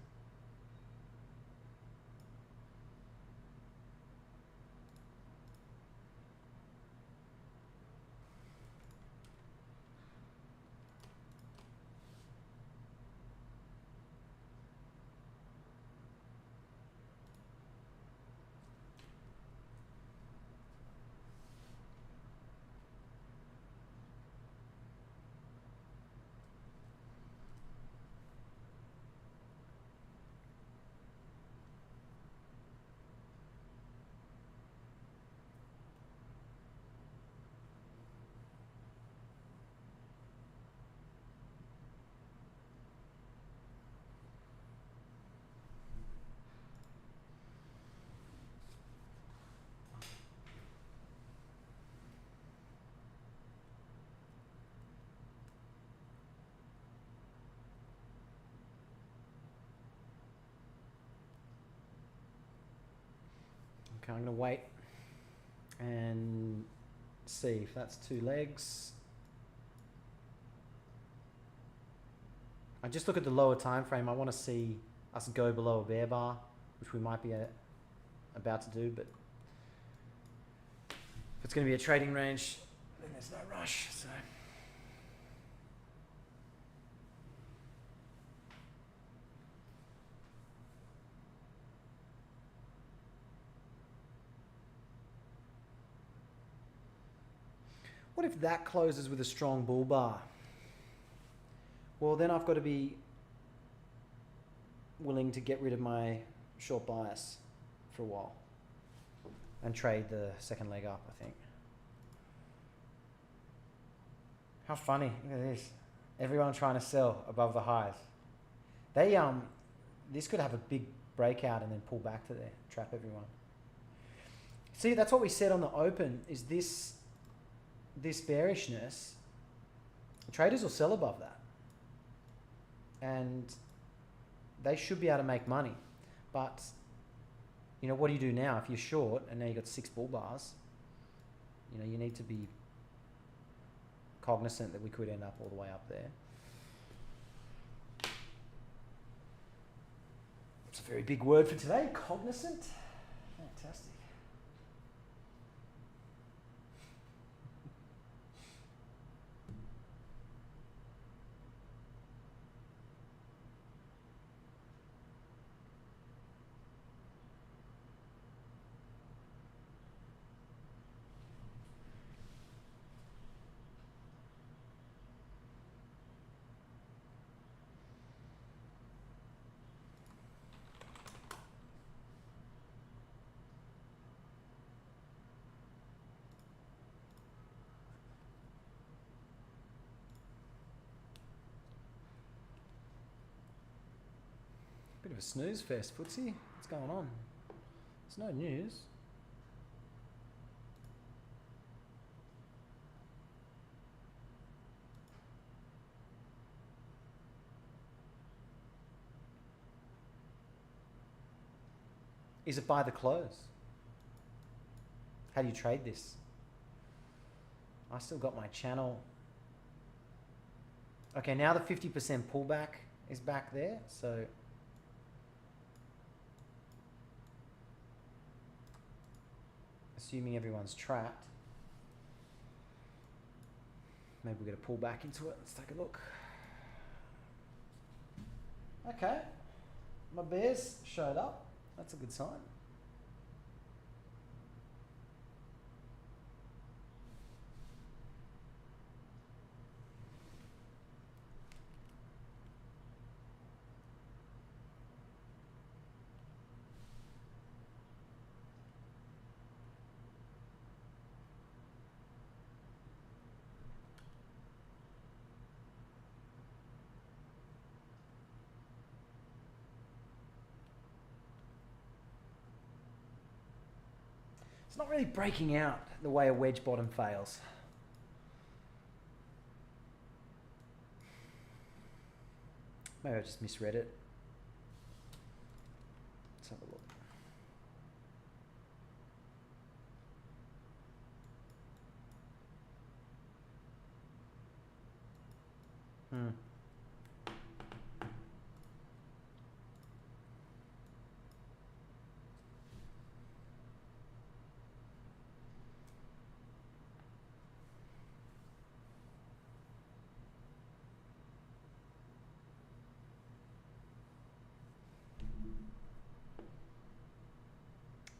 Okay, I'm going to wait and see if that's 2 legs. I just look at the lower time frame. I want to see us go below a bear bar, which we might be about to do, but if it's going to be a trading range, then there's no rush. So what if that closes with a strong bull bar? Well, then I've got to be willing to get rid of my short bias for a while and trade the second leg up, I think. How funny, look at this. Everyone trying to sell above the highs. They this could have a big breakout and then pull back to there, trap everyone. See, that's what we said on the open, is this bearishness, traders will sell above that. And they should be able to make money. But, you know, what do you do now? If you're short and now you've got 6 bull bars, you know, you need to be cognizant that we could end up all the way up there. It's a very big word for today, cognizant. Fantastic. Bit of a snooze fest, FTSE. What's going on? There's no news. Is it by the close? How do you trade this? I still got my channel. Okay, now the 50% pullback is back there, so assuming everyone's trapped, maybe we'll get a pull back into it. Let's take a look. Okay, my bears showed up. That's a good sign. It's not really breaking out the way a wedge bottom fails. Maybe I just misread it. Let's have a look.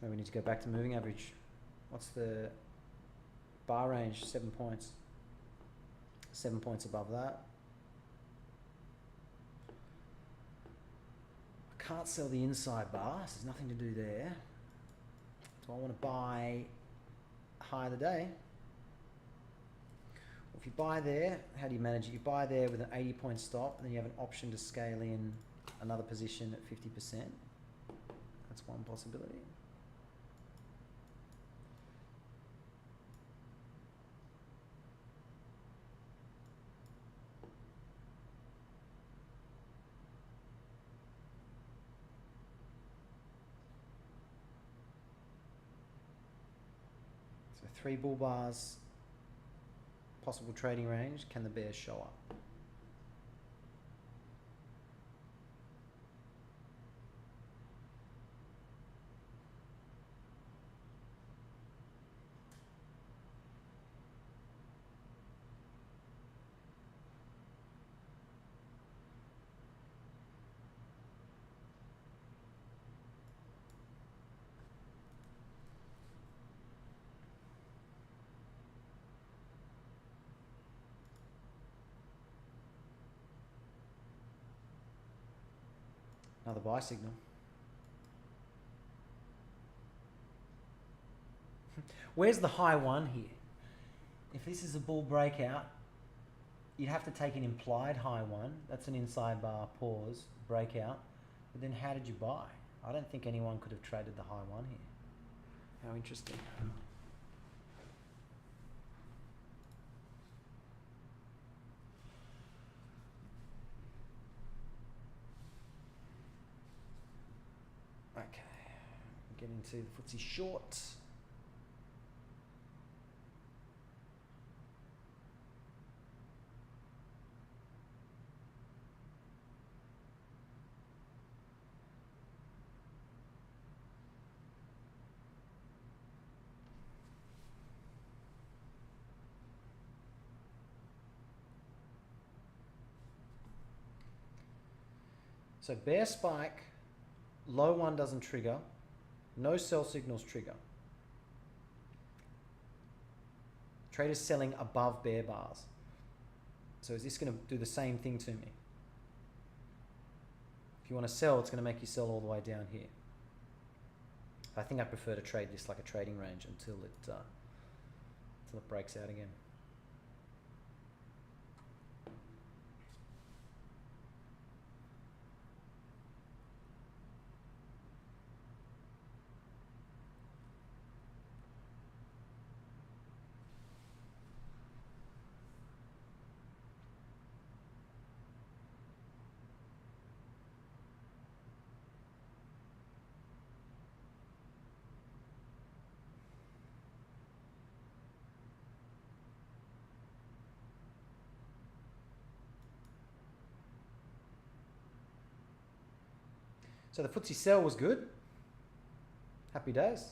Maybe we need to go back to moving average. What's the bar range? 7 points. 7 points above that. I can't sell the inside bar, so there's nothing to do there. Do I want to buy high of the day? Well, if you buy there, how do you manage it? You buy there with an 80 point stop, and then you have an option to scale in another position at 50%. That's one possibility. So 3 bull bars, possible trading range. Can the bears show up? Another buy signal. Where's the high one here? If this is a bull breakout, you'd have to take an implied high one. That's an inside bar pause, breakout. But then how did you buy? I don't think anyone could have traded the high one here. How interesting. Okay, get into the FTSE short. So bear spike, low one doesn't trigger, no sell signals trigger. Traders selling above bear bars. So is this going to do the same thing to me? If you want to sell, it's going to make you sell all the way down here. I think I prefer to trade this like a trading range until it breaks out again. So the FTSE sell was good. Happy days.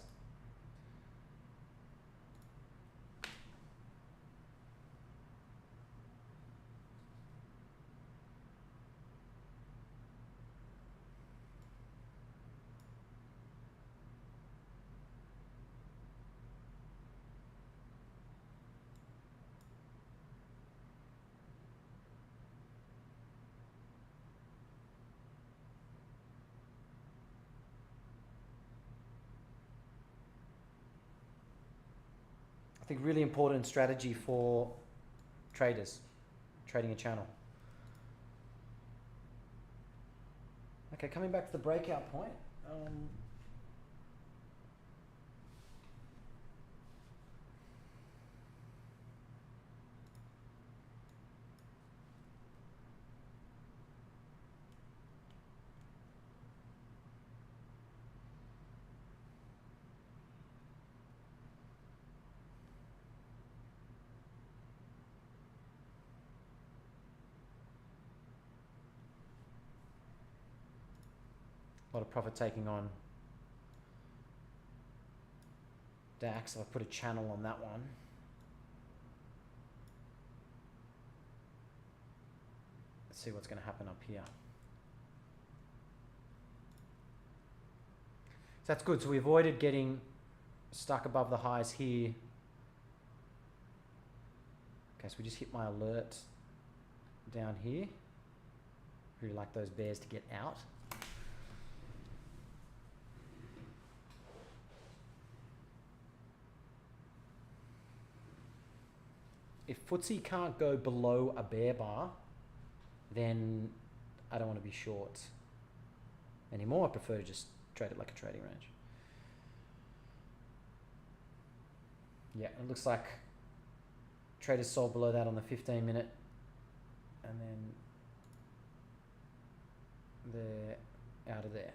think really important strategy for traders trading a channel. Okay, coming back to the breakout point. A lot of profit taking on DAX. I've put a channel on that one. Let's see what's going to happen up here. So that's good. So we avoided getting stuck above the highs here. Okay, so we just hit my alert down here. Really like those bears to get out. If FTSE can't go below a bear bar, then I don't want to be short anymore. I prefer to just trade it like a trading range. Yeah, it looks like traders sold below that on the 15-minute, and then they're out of there.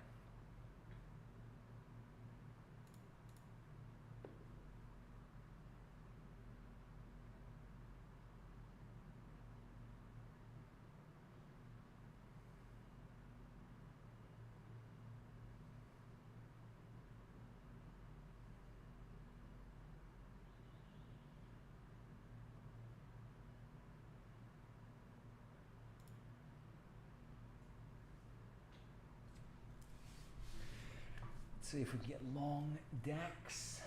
Let's see if we can get long DAX.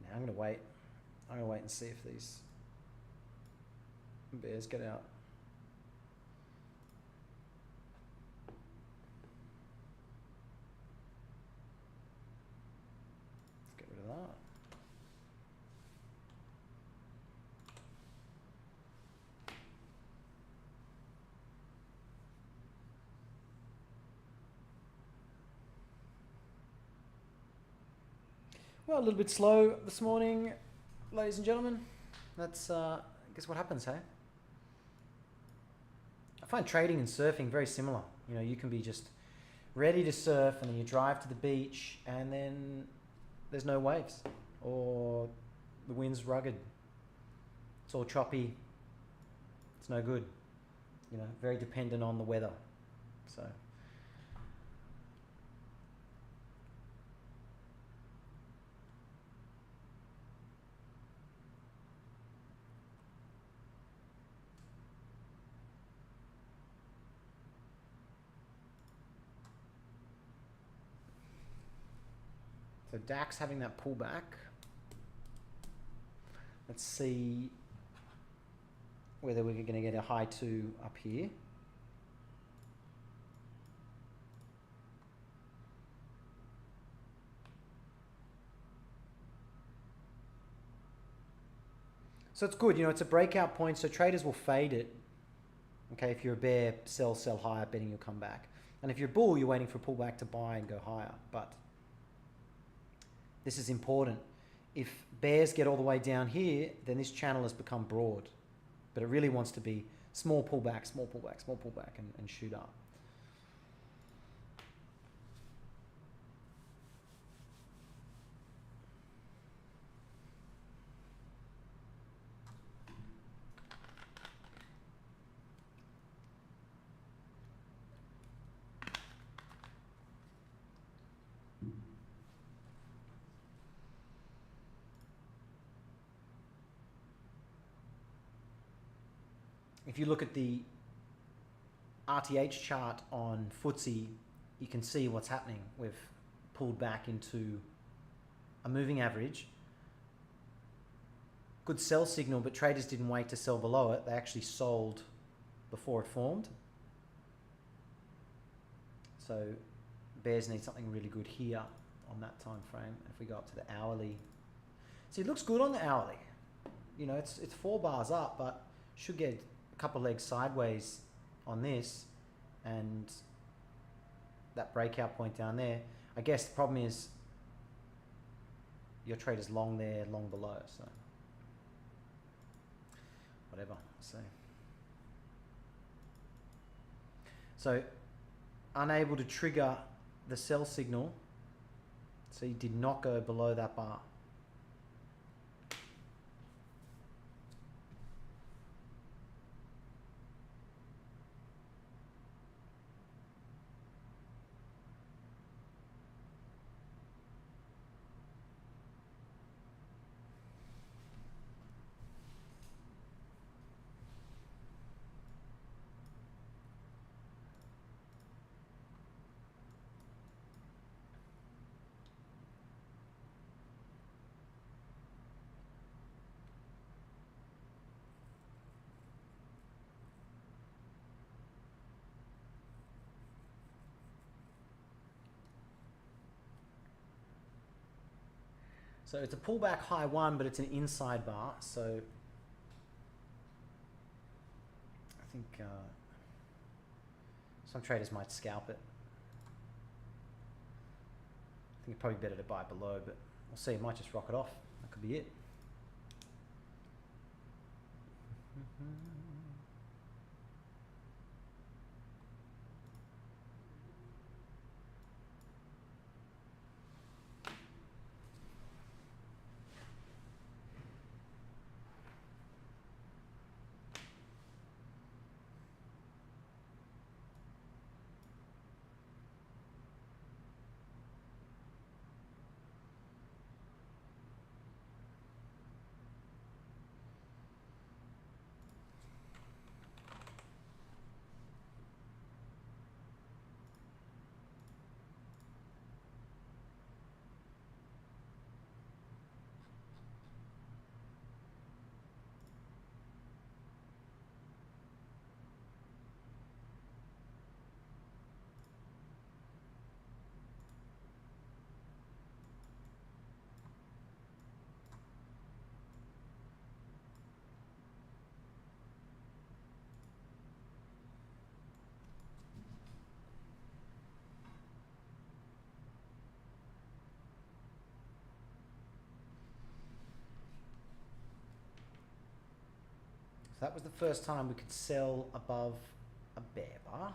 Now I'm going to wait. I'm going to wait and see if these bears get out. That. Well, a little bit slow this morning, ladies and gentlemen. That's guess what happens, hey? I find trading and surfing very similar. You know, you can be just ready to surf and then you drive to the beach and then there's no waves, or the wind's rugged, it's all choppy, it's no good. You know, very dependent on the weather. So DAX having that pullback. Let's see whether we're going to get a high 2 up here. So it's good, you know, it's a breakout point, so traders will fade it. Okay, if you're a bear, sell higher, betting you'll come back. And if you're a bull, you're waiting for a pullback to buy and go higher. But this is important. If bears get all the way down here, then this channel has become broad. But it really wants to be small pullback, small pullback, small pullback, and shoot up. If you look at the RTH chart on FTSE, you can see what's happening. We've pulled back into a moving average. Good sell signal, but traders didn't wait to sell below it. They actually sold before it formed. So bears need something really good here on that time frame. If we go up to the hourly, see, it looks good on the hourly. You know, it's 4 bars up, but should get a couple of legs sideways on this, and that breakout point down there. I guess the problem is your trader's long there, long below, so whatever. So unable to trigger the sell signal, so he did not go below that bar. So it's a pullback high 1, but it's an inside bar. So I think some traders might scalp it. I think it's probably better to buy below, but we'll see. It might just rock it off. That could be it. That was the first time we could sell above a bear bar.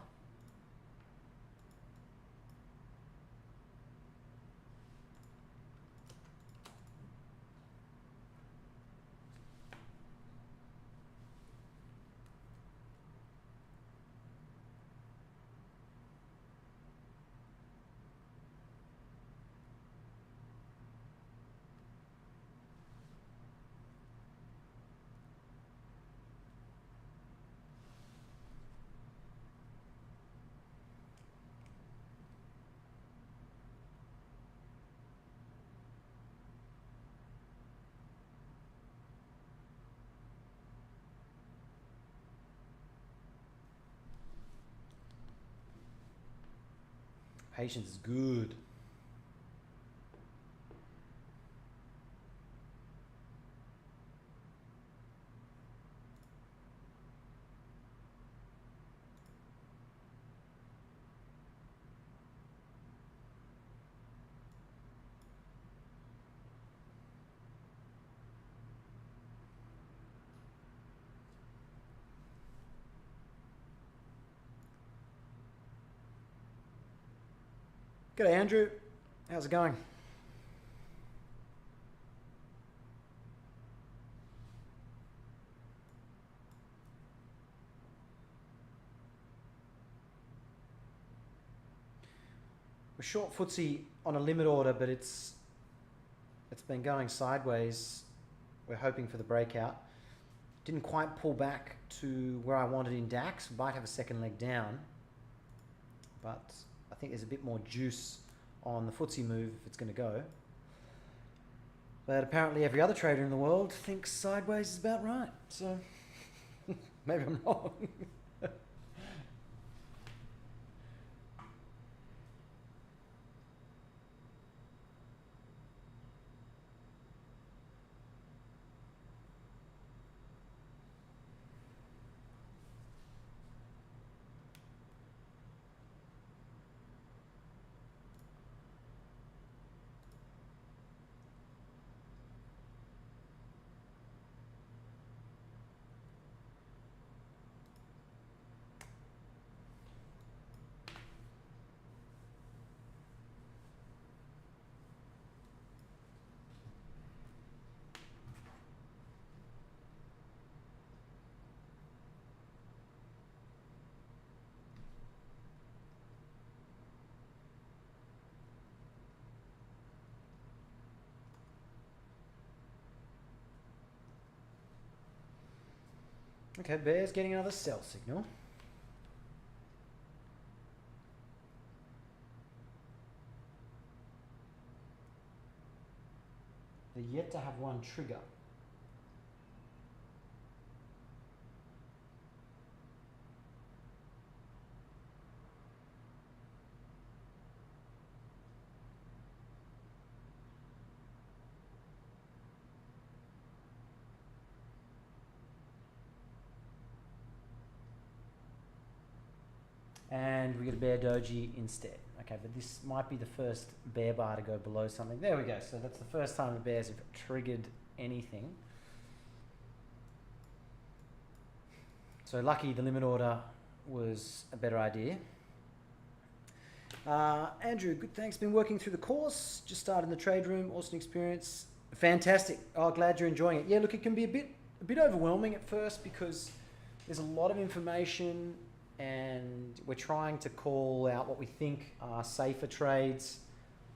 Patience is good. G'day, Andrew. How's it going? We're short FTSE on a limit order, but it's been going sideways. We're hoping for the breakout. Didn't quite pull back to where I wanted in DAX. Might have a second leg down, but I think there's a bit more juice on the FTSE move if it's going to go. But apparently every other trader in the world thinks sideways is about right. So maybe I'm wrong. Okay, bear's getting another sell signal. They're yet to have one trigger. And we get a bear doji instead. Okay, but this might be the first bear bar to go below something. There we go. So that's the first time the bears have triggered anything. So lucky the limit order was a better idea. Andrew, good, thanks. Been working through the course. Just started in the trade room. Awesome experience. Fantastic. Oh, glad you're enjoying it. Yeah, look, it can be a bit overwhelming at first because there's a lot of information, and we're trying to call out what we think are safer trades,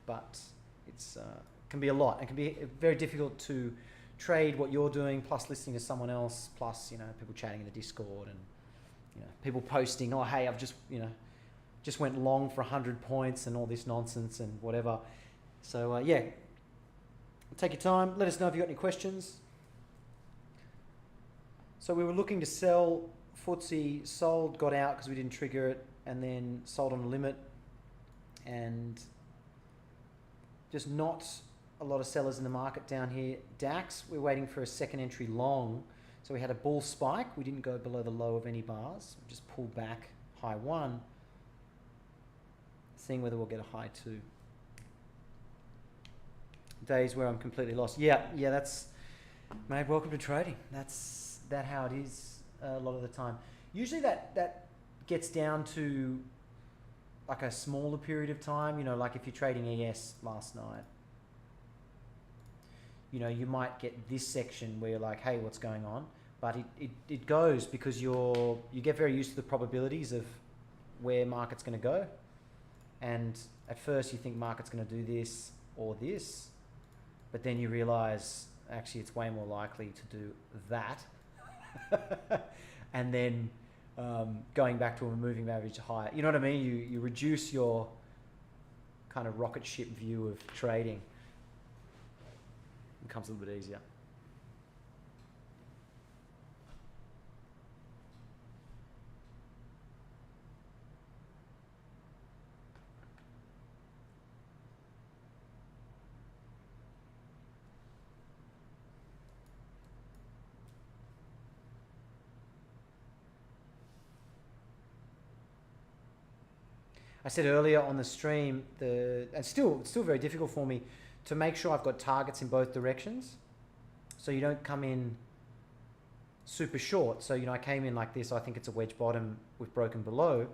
but it's can be a lot. It can be very difficult to trade what you're doing, plus listening to someone else, plus people chatting in the Discord, and people posting, oh hey, I've just went long for 100 points and all this nonsense and whatever. So yeah, take your time. Let us know if you've got any questions. So we were looking to sell. FTSE sold, got out because we didn't trigger it, and then sold on a limit, and just not a lot of sellers in the market down here. DAX, we're waiting for a second entry long, so we had a bull spike. We didn't go below the low of any bars. We just pulled back high 1, seeing whether we'll get a high 2. Days where I'm completely lost. Yeah, that's, mate, welcome to trading. That's how it is. A lot of the time. Usually that gets down to like a smaller period of time, like if you're trading ES last night, you might get this section where you're like, hey, what's going on? But it goes because you get very used to the probabilities of where market's going to go. And at first you think market's going to do this or this, but then you realize actually it's way more likely to do that. And then going back to a moving average higher. You know what I mean? You reduce your kind of rocket ship view of trading. It becomes a little bit easier. I said earlier on the stream, it's still very difficult for me to make sure I've got targets in both directions, so you don't come in super short. So I came in like this. I think it's a wedge bottom. We've broken below,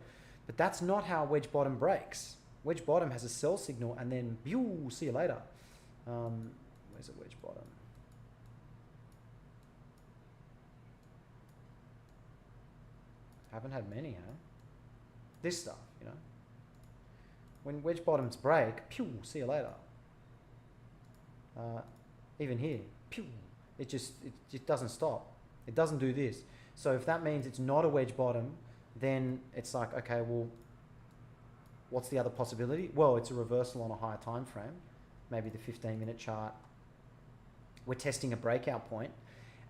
but that's not how wedge bottom breaks. Wedge bottom has a sell signal, and then see you later. Where's a wedge bottom? Haven't had many, huh? This stuff, When wedge bottoms break, see you later. Even here, it just doesn't stop. It doesn't do this. So if that means it's not a wedge bottom, then it's like, okay, well, what's the other possibility? Well, it's a reversal on a higher time frame, maybe the 15-minute chart, we're testing a breakout point,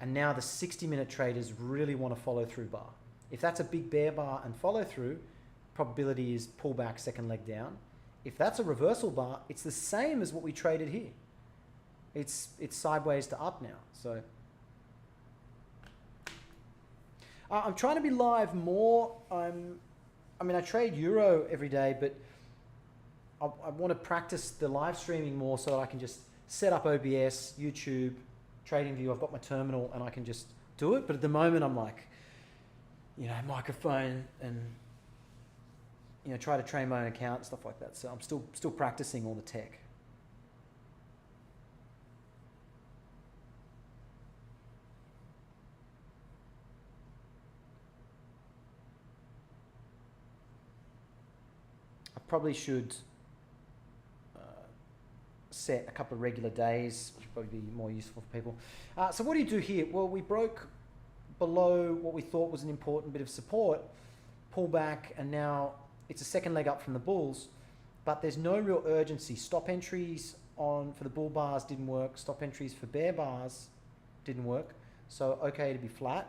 and now the 60-minute traders really want to follow through bar. If that's a big bear bar and follow through, probability is pull back, second leg down. If that's a reversal bar, it's the same as what we traded here. It's sideways to up now. So I'm trying to be live more. I mean, I trade Euro every day, but I want to practice the live streaming more so that I can just set up OBS, YouTube, TradingView. I've got my terminal and I can just do it. But at the moment, I'm like, you know, microphone and, you know, try to train my own account and stuff like that. So I'm still practicing all the tech. I probably should set a couple of regular days, which would probably be more useful for people. So what do you do here? Well, we broke below what we thought was an important bit of support, pull back, and now it's a second leg up from the bulls, but there's no real urgency. Stop entries for the bull bars didn't work. Stop entries for bear bars didn't work. So okay to be flat.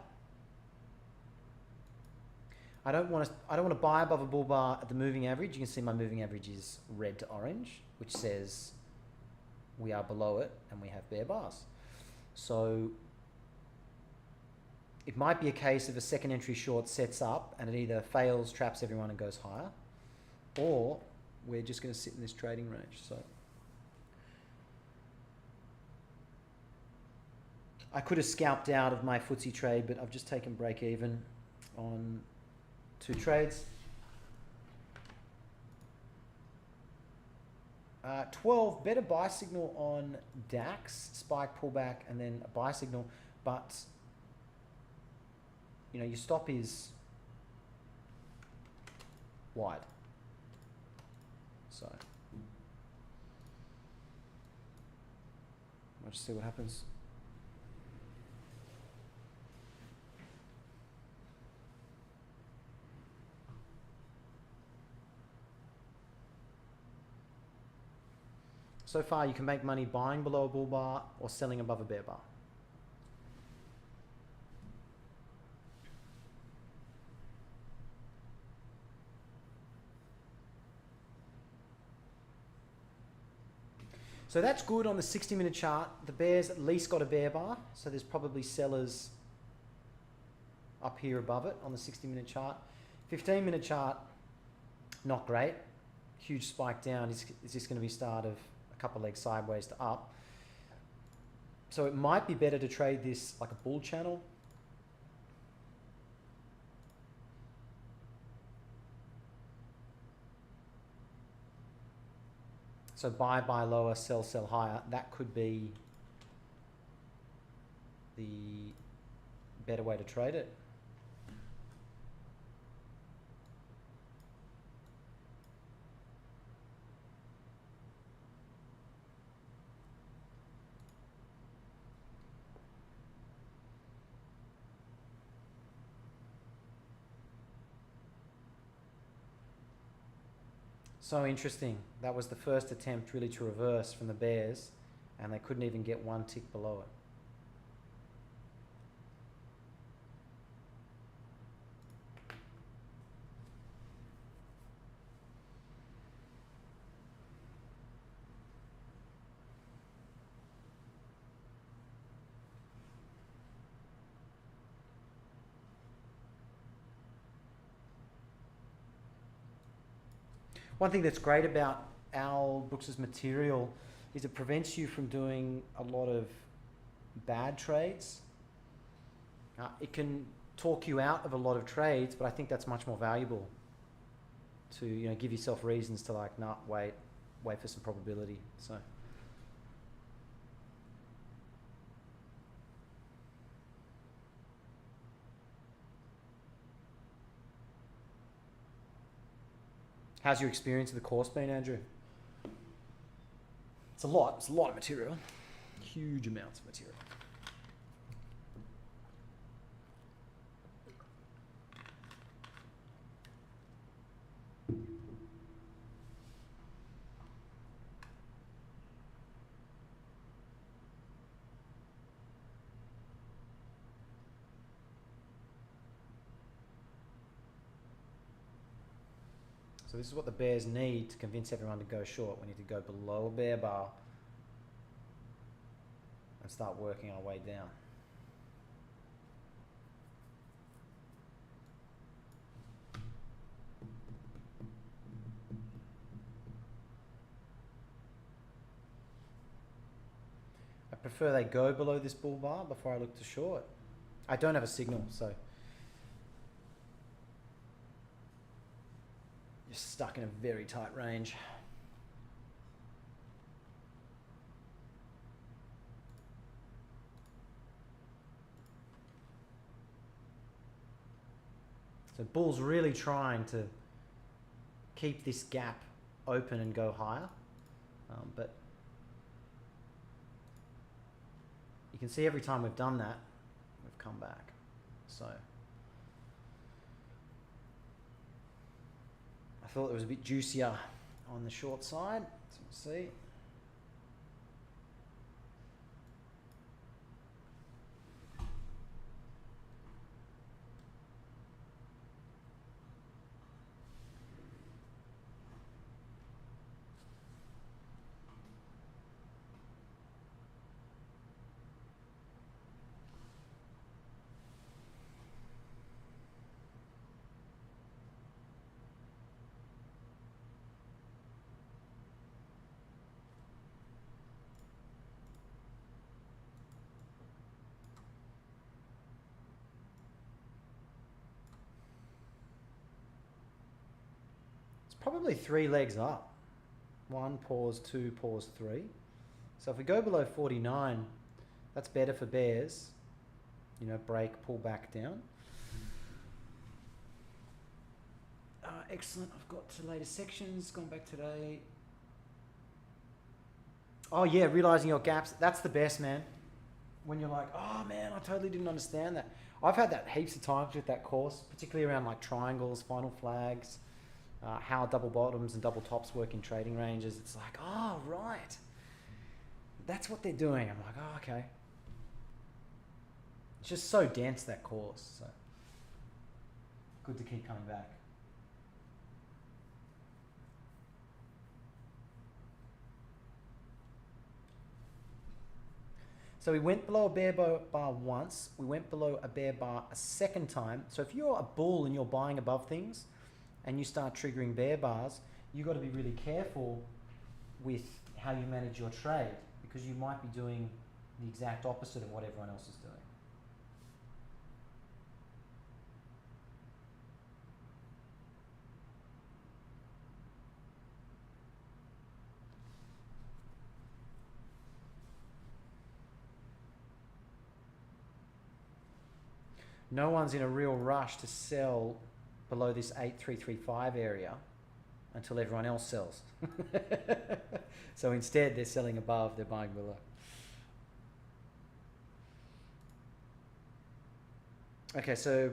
I don't want to buy above a bull bar at the moving average. You can see my moving average is red to orange, which says we are below it and we have bear bars. So it might be a case of a second entry short sets up and it either fails, traps everyone and goes higher, or we're just going to sit in this trading range. So I could have scalped out of my FTSE trade, but I've just taken break even on 2 trades. 12, better buy signal on DAX, spike, pullback, and then a buy signal, but you know, your stop is wide. So let's see what happens. So far, you can make money buying below a bull bar or selling above a bear bar. So that's good on the 60-minute chart. The bears at least got a bear bar, so there's probably sellers up here above it on the 60-minute chart. 15-minute chart, not great. Huge spike down. Is this going to be start of a couple legs sideways to up? So it might be better to trade this like a bull channel. So buy lower, sell higher. That could be the better way to trade it. So interesting. That was the first attempt really to reverse from the bears, and they couldn't even get one tick below it. One thing that's great about Al Brooks's material is it prevents you from doing a lot of bad trades. It can talk you out of a lot of trades, but I think that's much more valuable to, you know, give yourself reasons to like, nah, wait for some probability. So. How's your experience of the course been, Andrew? It's a lot of material. Huge amounts of material. So this is what the bears need to convince everyone to go short. We need to go below a bear bar and start working our way down. I prefer they go below this bull bar before I look to short. I don't have a signal, so you're stuck in a very tight range. So bull's really trying to keep this gap open and go higher, but you can see every time we've done that, we've come back. So I thought it was a bit juicier on the short side, so we'll see. Probably 3 legs up. 1, pause, 2, pause, 3. So if we go below 49, that's better for bears. You know, break, pull back down. Excellent. I've got to later sections. Gone back today. Oh yeah, realizing your gaps. That's the best, man. When you're like, oh man, I totally didn't understand that. I've had that heaps of times with that course, particularly around like triangles, final flags. How double bottoms and double tops work in trading ranges. It's like, oh, right. That's what they're doing. I'm like, oh, okay. It's just so dense, that course. So good to keep coming back. So we went below a bear bar once. We went below a bear bar a second time. So if you're a bull and you're buying above things, and you start triggering bear bars, you've got to be really careful with how you manage your trade, because you might be doing the exact opposite of what everyone else is doing. No one's in a real rush to sell below this 8335 area until everyone else sells. So instead they're selling above, they're buying below. Okay, so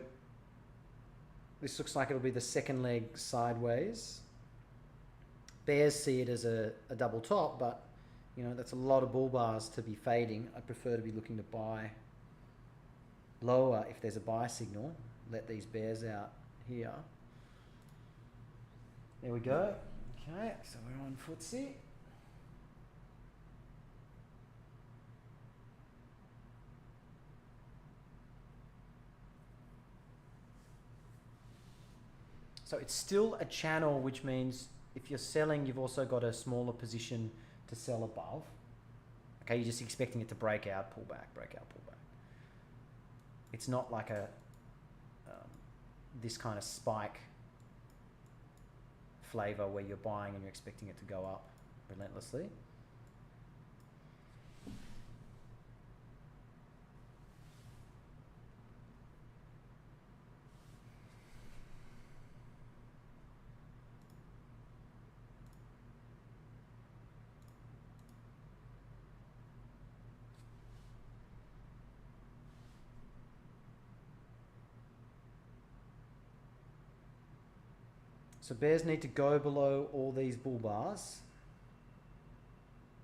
this looks like it'll be the second leg sideways. Bears see it as a double top, but you know, that's a lot of bull bars to be fading. I prefer to be looking to buy lower if there's a buy signal. Let these bears out here. There we go. Okay, so we're on FTSE. So it's still a channel, which means if you're selling, you've also got a smaller position to sell above. Okay, you're just expecting it to break out, pull back, break out, pull back. It's not like a this kind of spike flavor where you're buying and you're expecting it to go up relentlessly. So bears need to go below all these bull bars,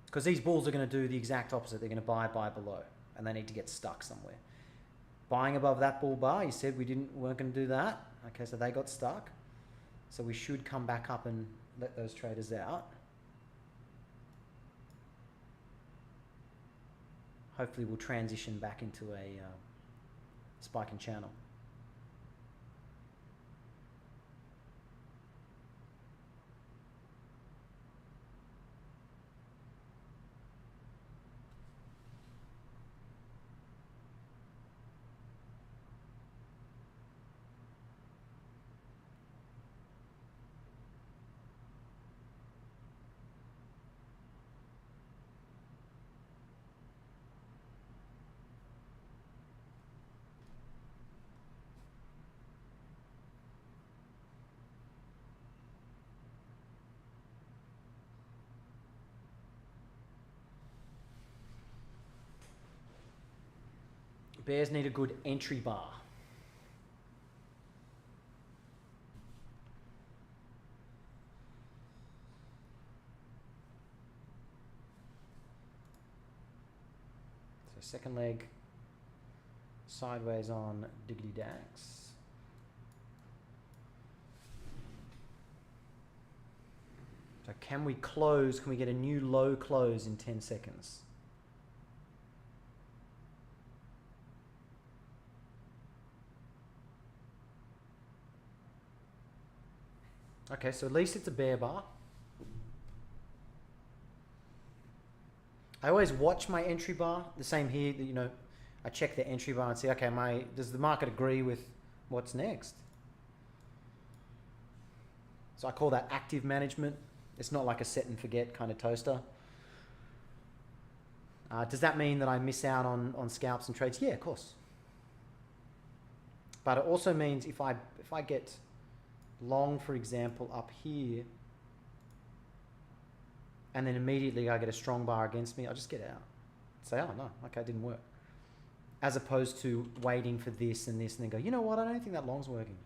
because these bulls are going to do the exact opposite. They're going to buy below, and they need to get stuck somewhere. Buying above that bull bar, you said weren't going to do that. Okay, so they got stuck. So we should come back up and let those traders out. Hopefully we'll transition back into a spiking channel. Bears need a good entry bar. So second leg, sideways on Diggity DAX. So can we close, can we get a new low close in 10 seconds? Okay, so at least it's a bear bar. I always watch my entry bar. The same here, you know, I check the entry bar and see, okay, does the market agree with what's next? So I call that active management. It's not like a set and forget kind of toaster. Does that mean that I miss out on scalps and trades? Yeah, of course. But it also means if I get long, for example, up here, and then immediately I get a strong bar against me, I'll just get out. Say, oh no, okay, it didn't work. As opposed to waiting for this and this and then go, you know what, I don't think that long's working.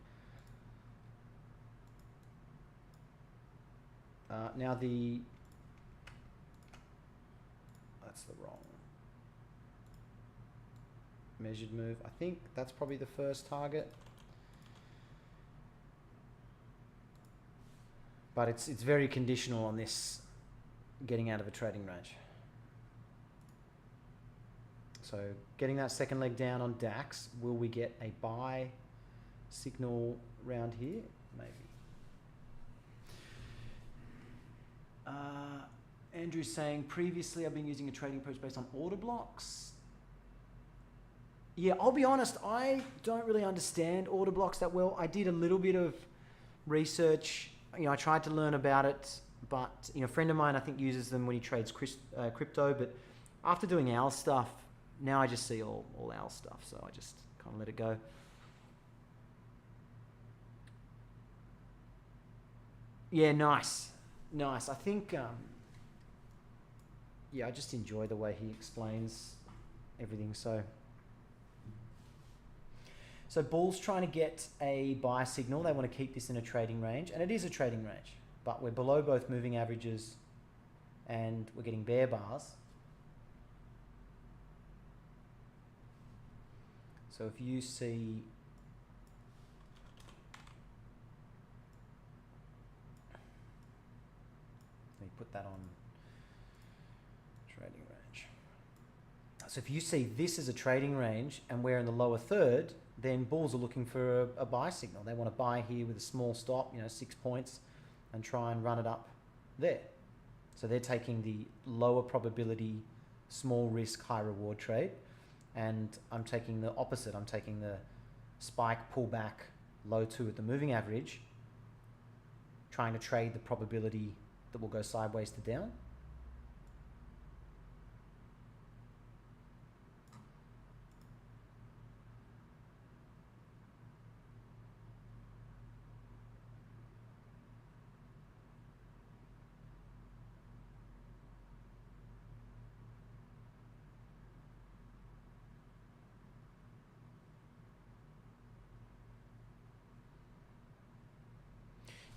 Now that's the wrong measured move. I think that's probably the first target. But it's very conditional on this getting out of a trading range. So getting that second leg down on DAX, will we get a buy signal round here? Maybe. Andrew's saying, previously I've been using a trading approach based on order blocks. Yeah, I'll be honest, I don't really understand order blocks that well. I did a little bit of research. You know, I tried to learn about it, but you know, a friend of mine I think uses them when he trades crypto. But after doing OWL stuff, now I just see all OWL stuff, so I just kind of let it go. Yeah, nice. I think, yeah, I just enjoy the way he explains everything. So Bull's trying to get a buy signal. They want to keep this in a trading range, and it is a trading range, but we're below both moving averages and we're getting bear bars. So if you see, let me put that on trading range. So if you see this as a trading range and we're in the lower third, then bulls are looking for a buy signal. They want to buy here with a small stop, you know, 6 points, and try and run it up there. So they're taking the lower probability, small risk, high reward trade. And I'm taking the opposite. I'm taking the spike, pullback, low 2 at the moving average, trying to trade the probability that will go sideways to down.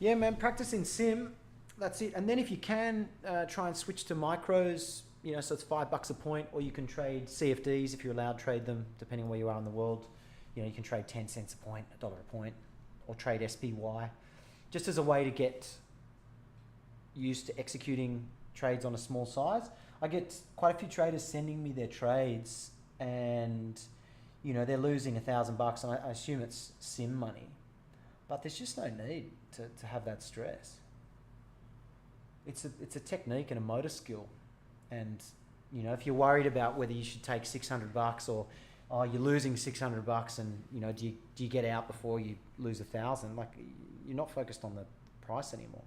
Yeah, man, practice in sim. That's it. And then if you can, try and switch to micros, you know, so it's $5 a point, or you can trade CFDs if you're allowed to trade them, depending on where you are in the world. You know, you can trade 10 cents a point, $1 a point, or trade SPY. just as a way to get used to executing trades on a small size. I get quite a few traders sending me their trades, and you know, they're losing $1,000, and I assume it's sim money, but there's just no need to have that stress. It's a technique and a motor skill, and you know, if you're worried about whether you should take $600 or you're losing $600, and you know, do you get out before you lose 1,000? Like, you're not focused on the price anymore.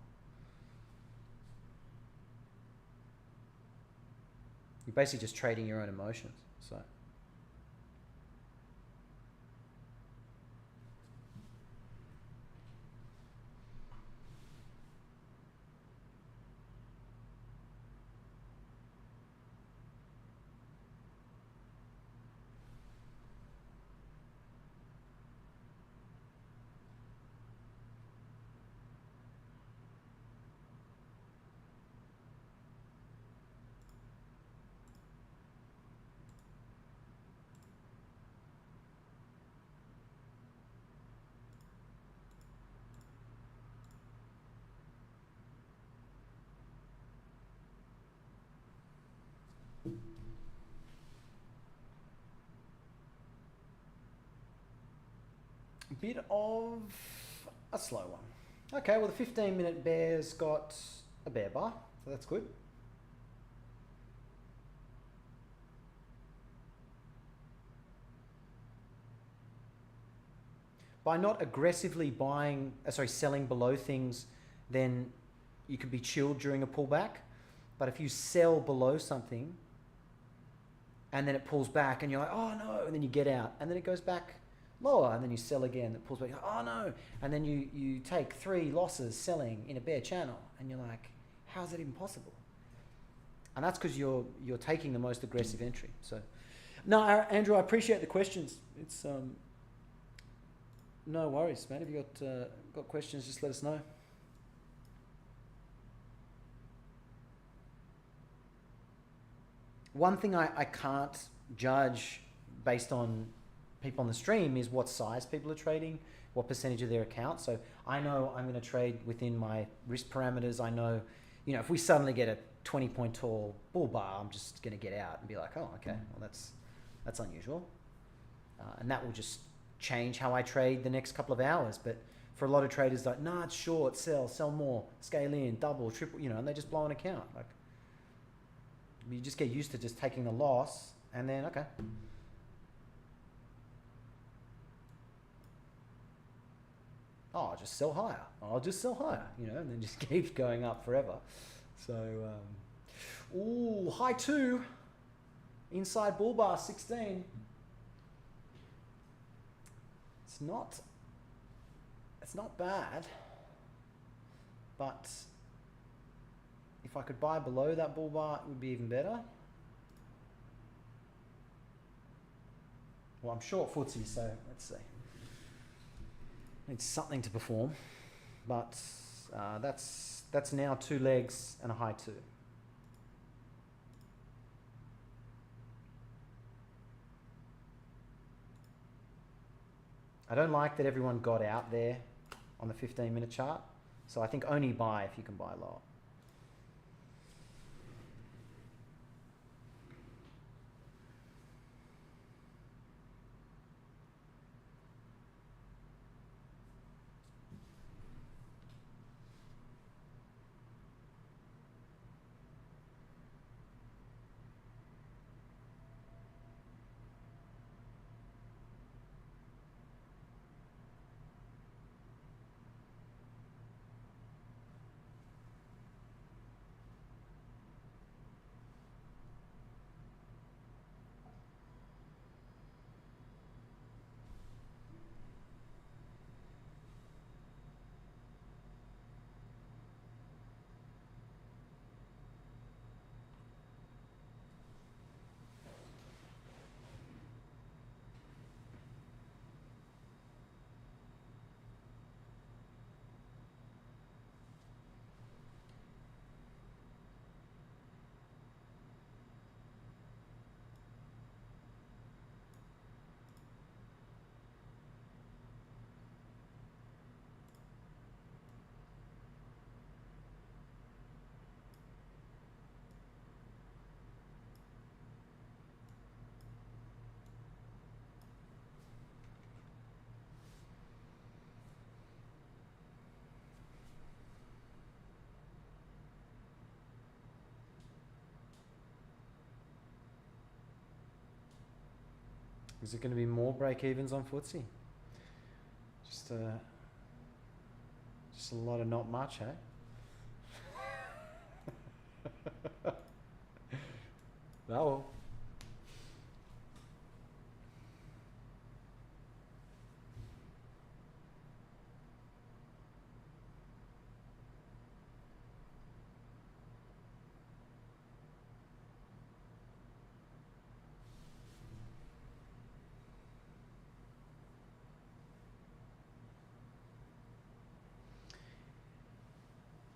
You're basically just trading your own emotions. So. Bit of a slow one. Okay, well, the 15-minute bear's got a bear bar, so that's good. By not aggressively selling below things, then you could be chilled during a pullback. But if you sell below something and then it pulls back and you're like, oh no, and then you get out and then it goes back lower, and then you sell again, it pulls back, oh no, and then you take 3 losses selling in a bear channel, and you're like, how is that even possible? And that's because you're taking the most aggressive entry. So, no, Andrew, I appreciate the questions. It's no worries, man. If you got questions, just let us know. One thing I can't judge based on people on the stream is what size people are trading, what percentage of their account. So I know I'm going to trade within my risk parameters. I know, you know, if we suddenly get a 20-point tall bull bar, I'm just going to get out and be like, oh, okay, well, that's unusual. And that will just change how I trade the next couple of hours. But for a lot of traders, like, nah, it's short, sell more, scale in, double, triple, you know, and they just blow an account. Like, you just get used to just taking the loss, and then, okay. Oh, I'll just sell higher. I'll just sell higher, you know, and then just keeps going up forever. So, ooh, high 2, inside bull bar 16. It's not bad, but if I could buy below that bull bar, it would be even better. Well, I'm short FTSE, so let's see. It's something to perform, but that's now 2 legs and a high 2. I don't like that everyone got out there on the 15-minute chart, so I think only buy if you can buy lower. Is it going to be more break-evens on FTSE? Just a lot of not much, eh? Oh.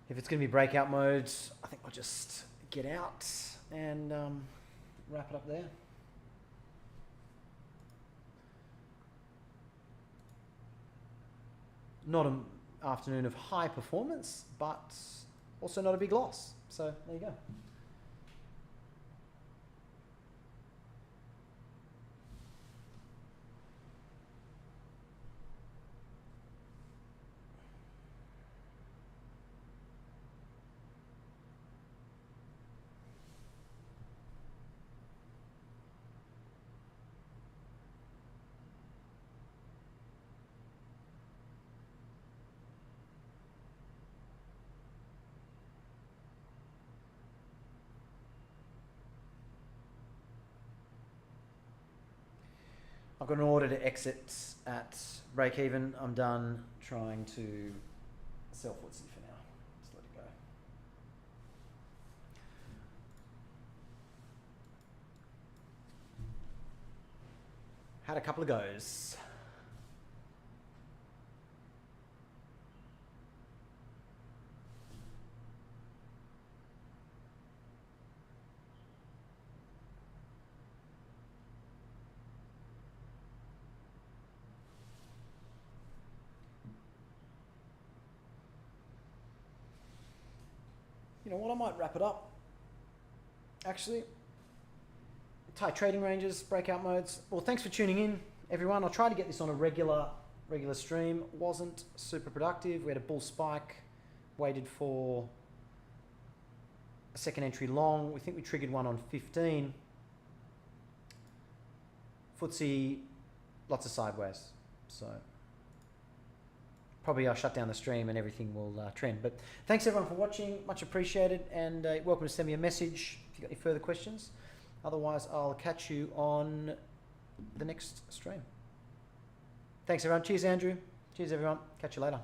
If it's going to be breakout modes, I think I'll just get out and wrap it up there. Not an afternoon of high performance, but also not a big loss. So there you go. I've got an order to exit at break even. I'm done trying to sell FTSE for now. Just let it go. Had a couple of goes. You know what, I might wrap it up. Actually, tight trading ranges, breakout modes. Well, thanks for tuning in, everyone. I'll try to get this on a regular stream. Wasn't super productive. We had a bull spike, waited for a second entry long. We think we triggered one on 15. FTSE, lots of sideways. So probably I'll shut down the stream and everything will trend. But thanks everyone for watching, much appreciated, and welcome to send me a message if you've got any further questions. Otherwise, I'll catch you on the next stream. Thanks everyone. Cheers, Andrew. Cheers everyone. Catch you later.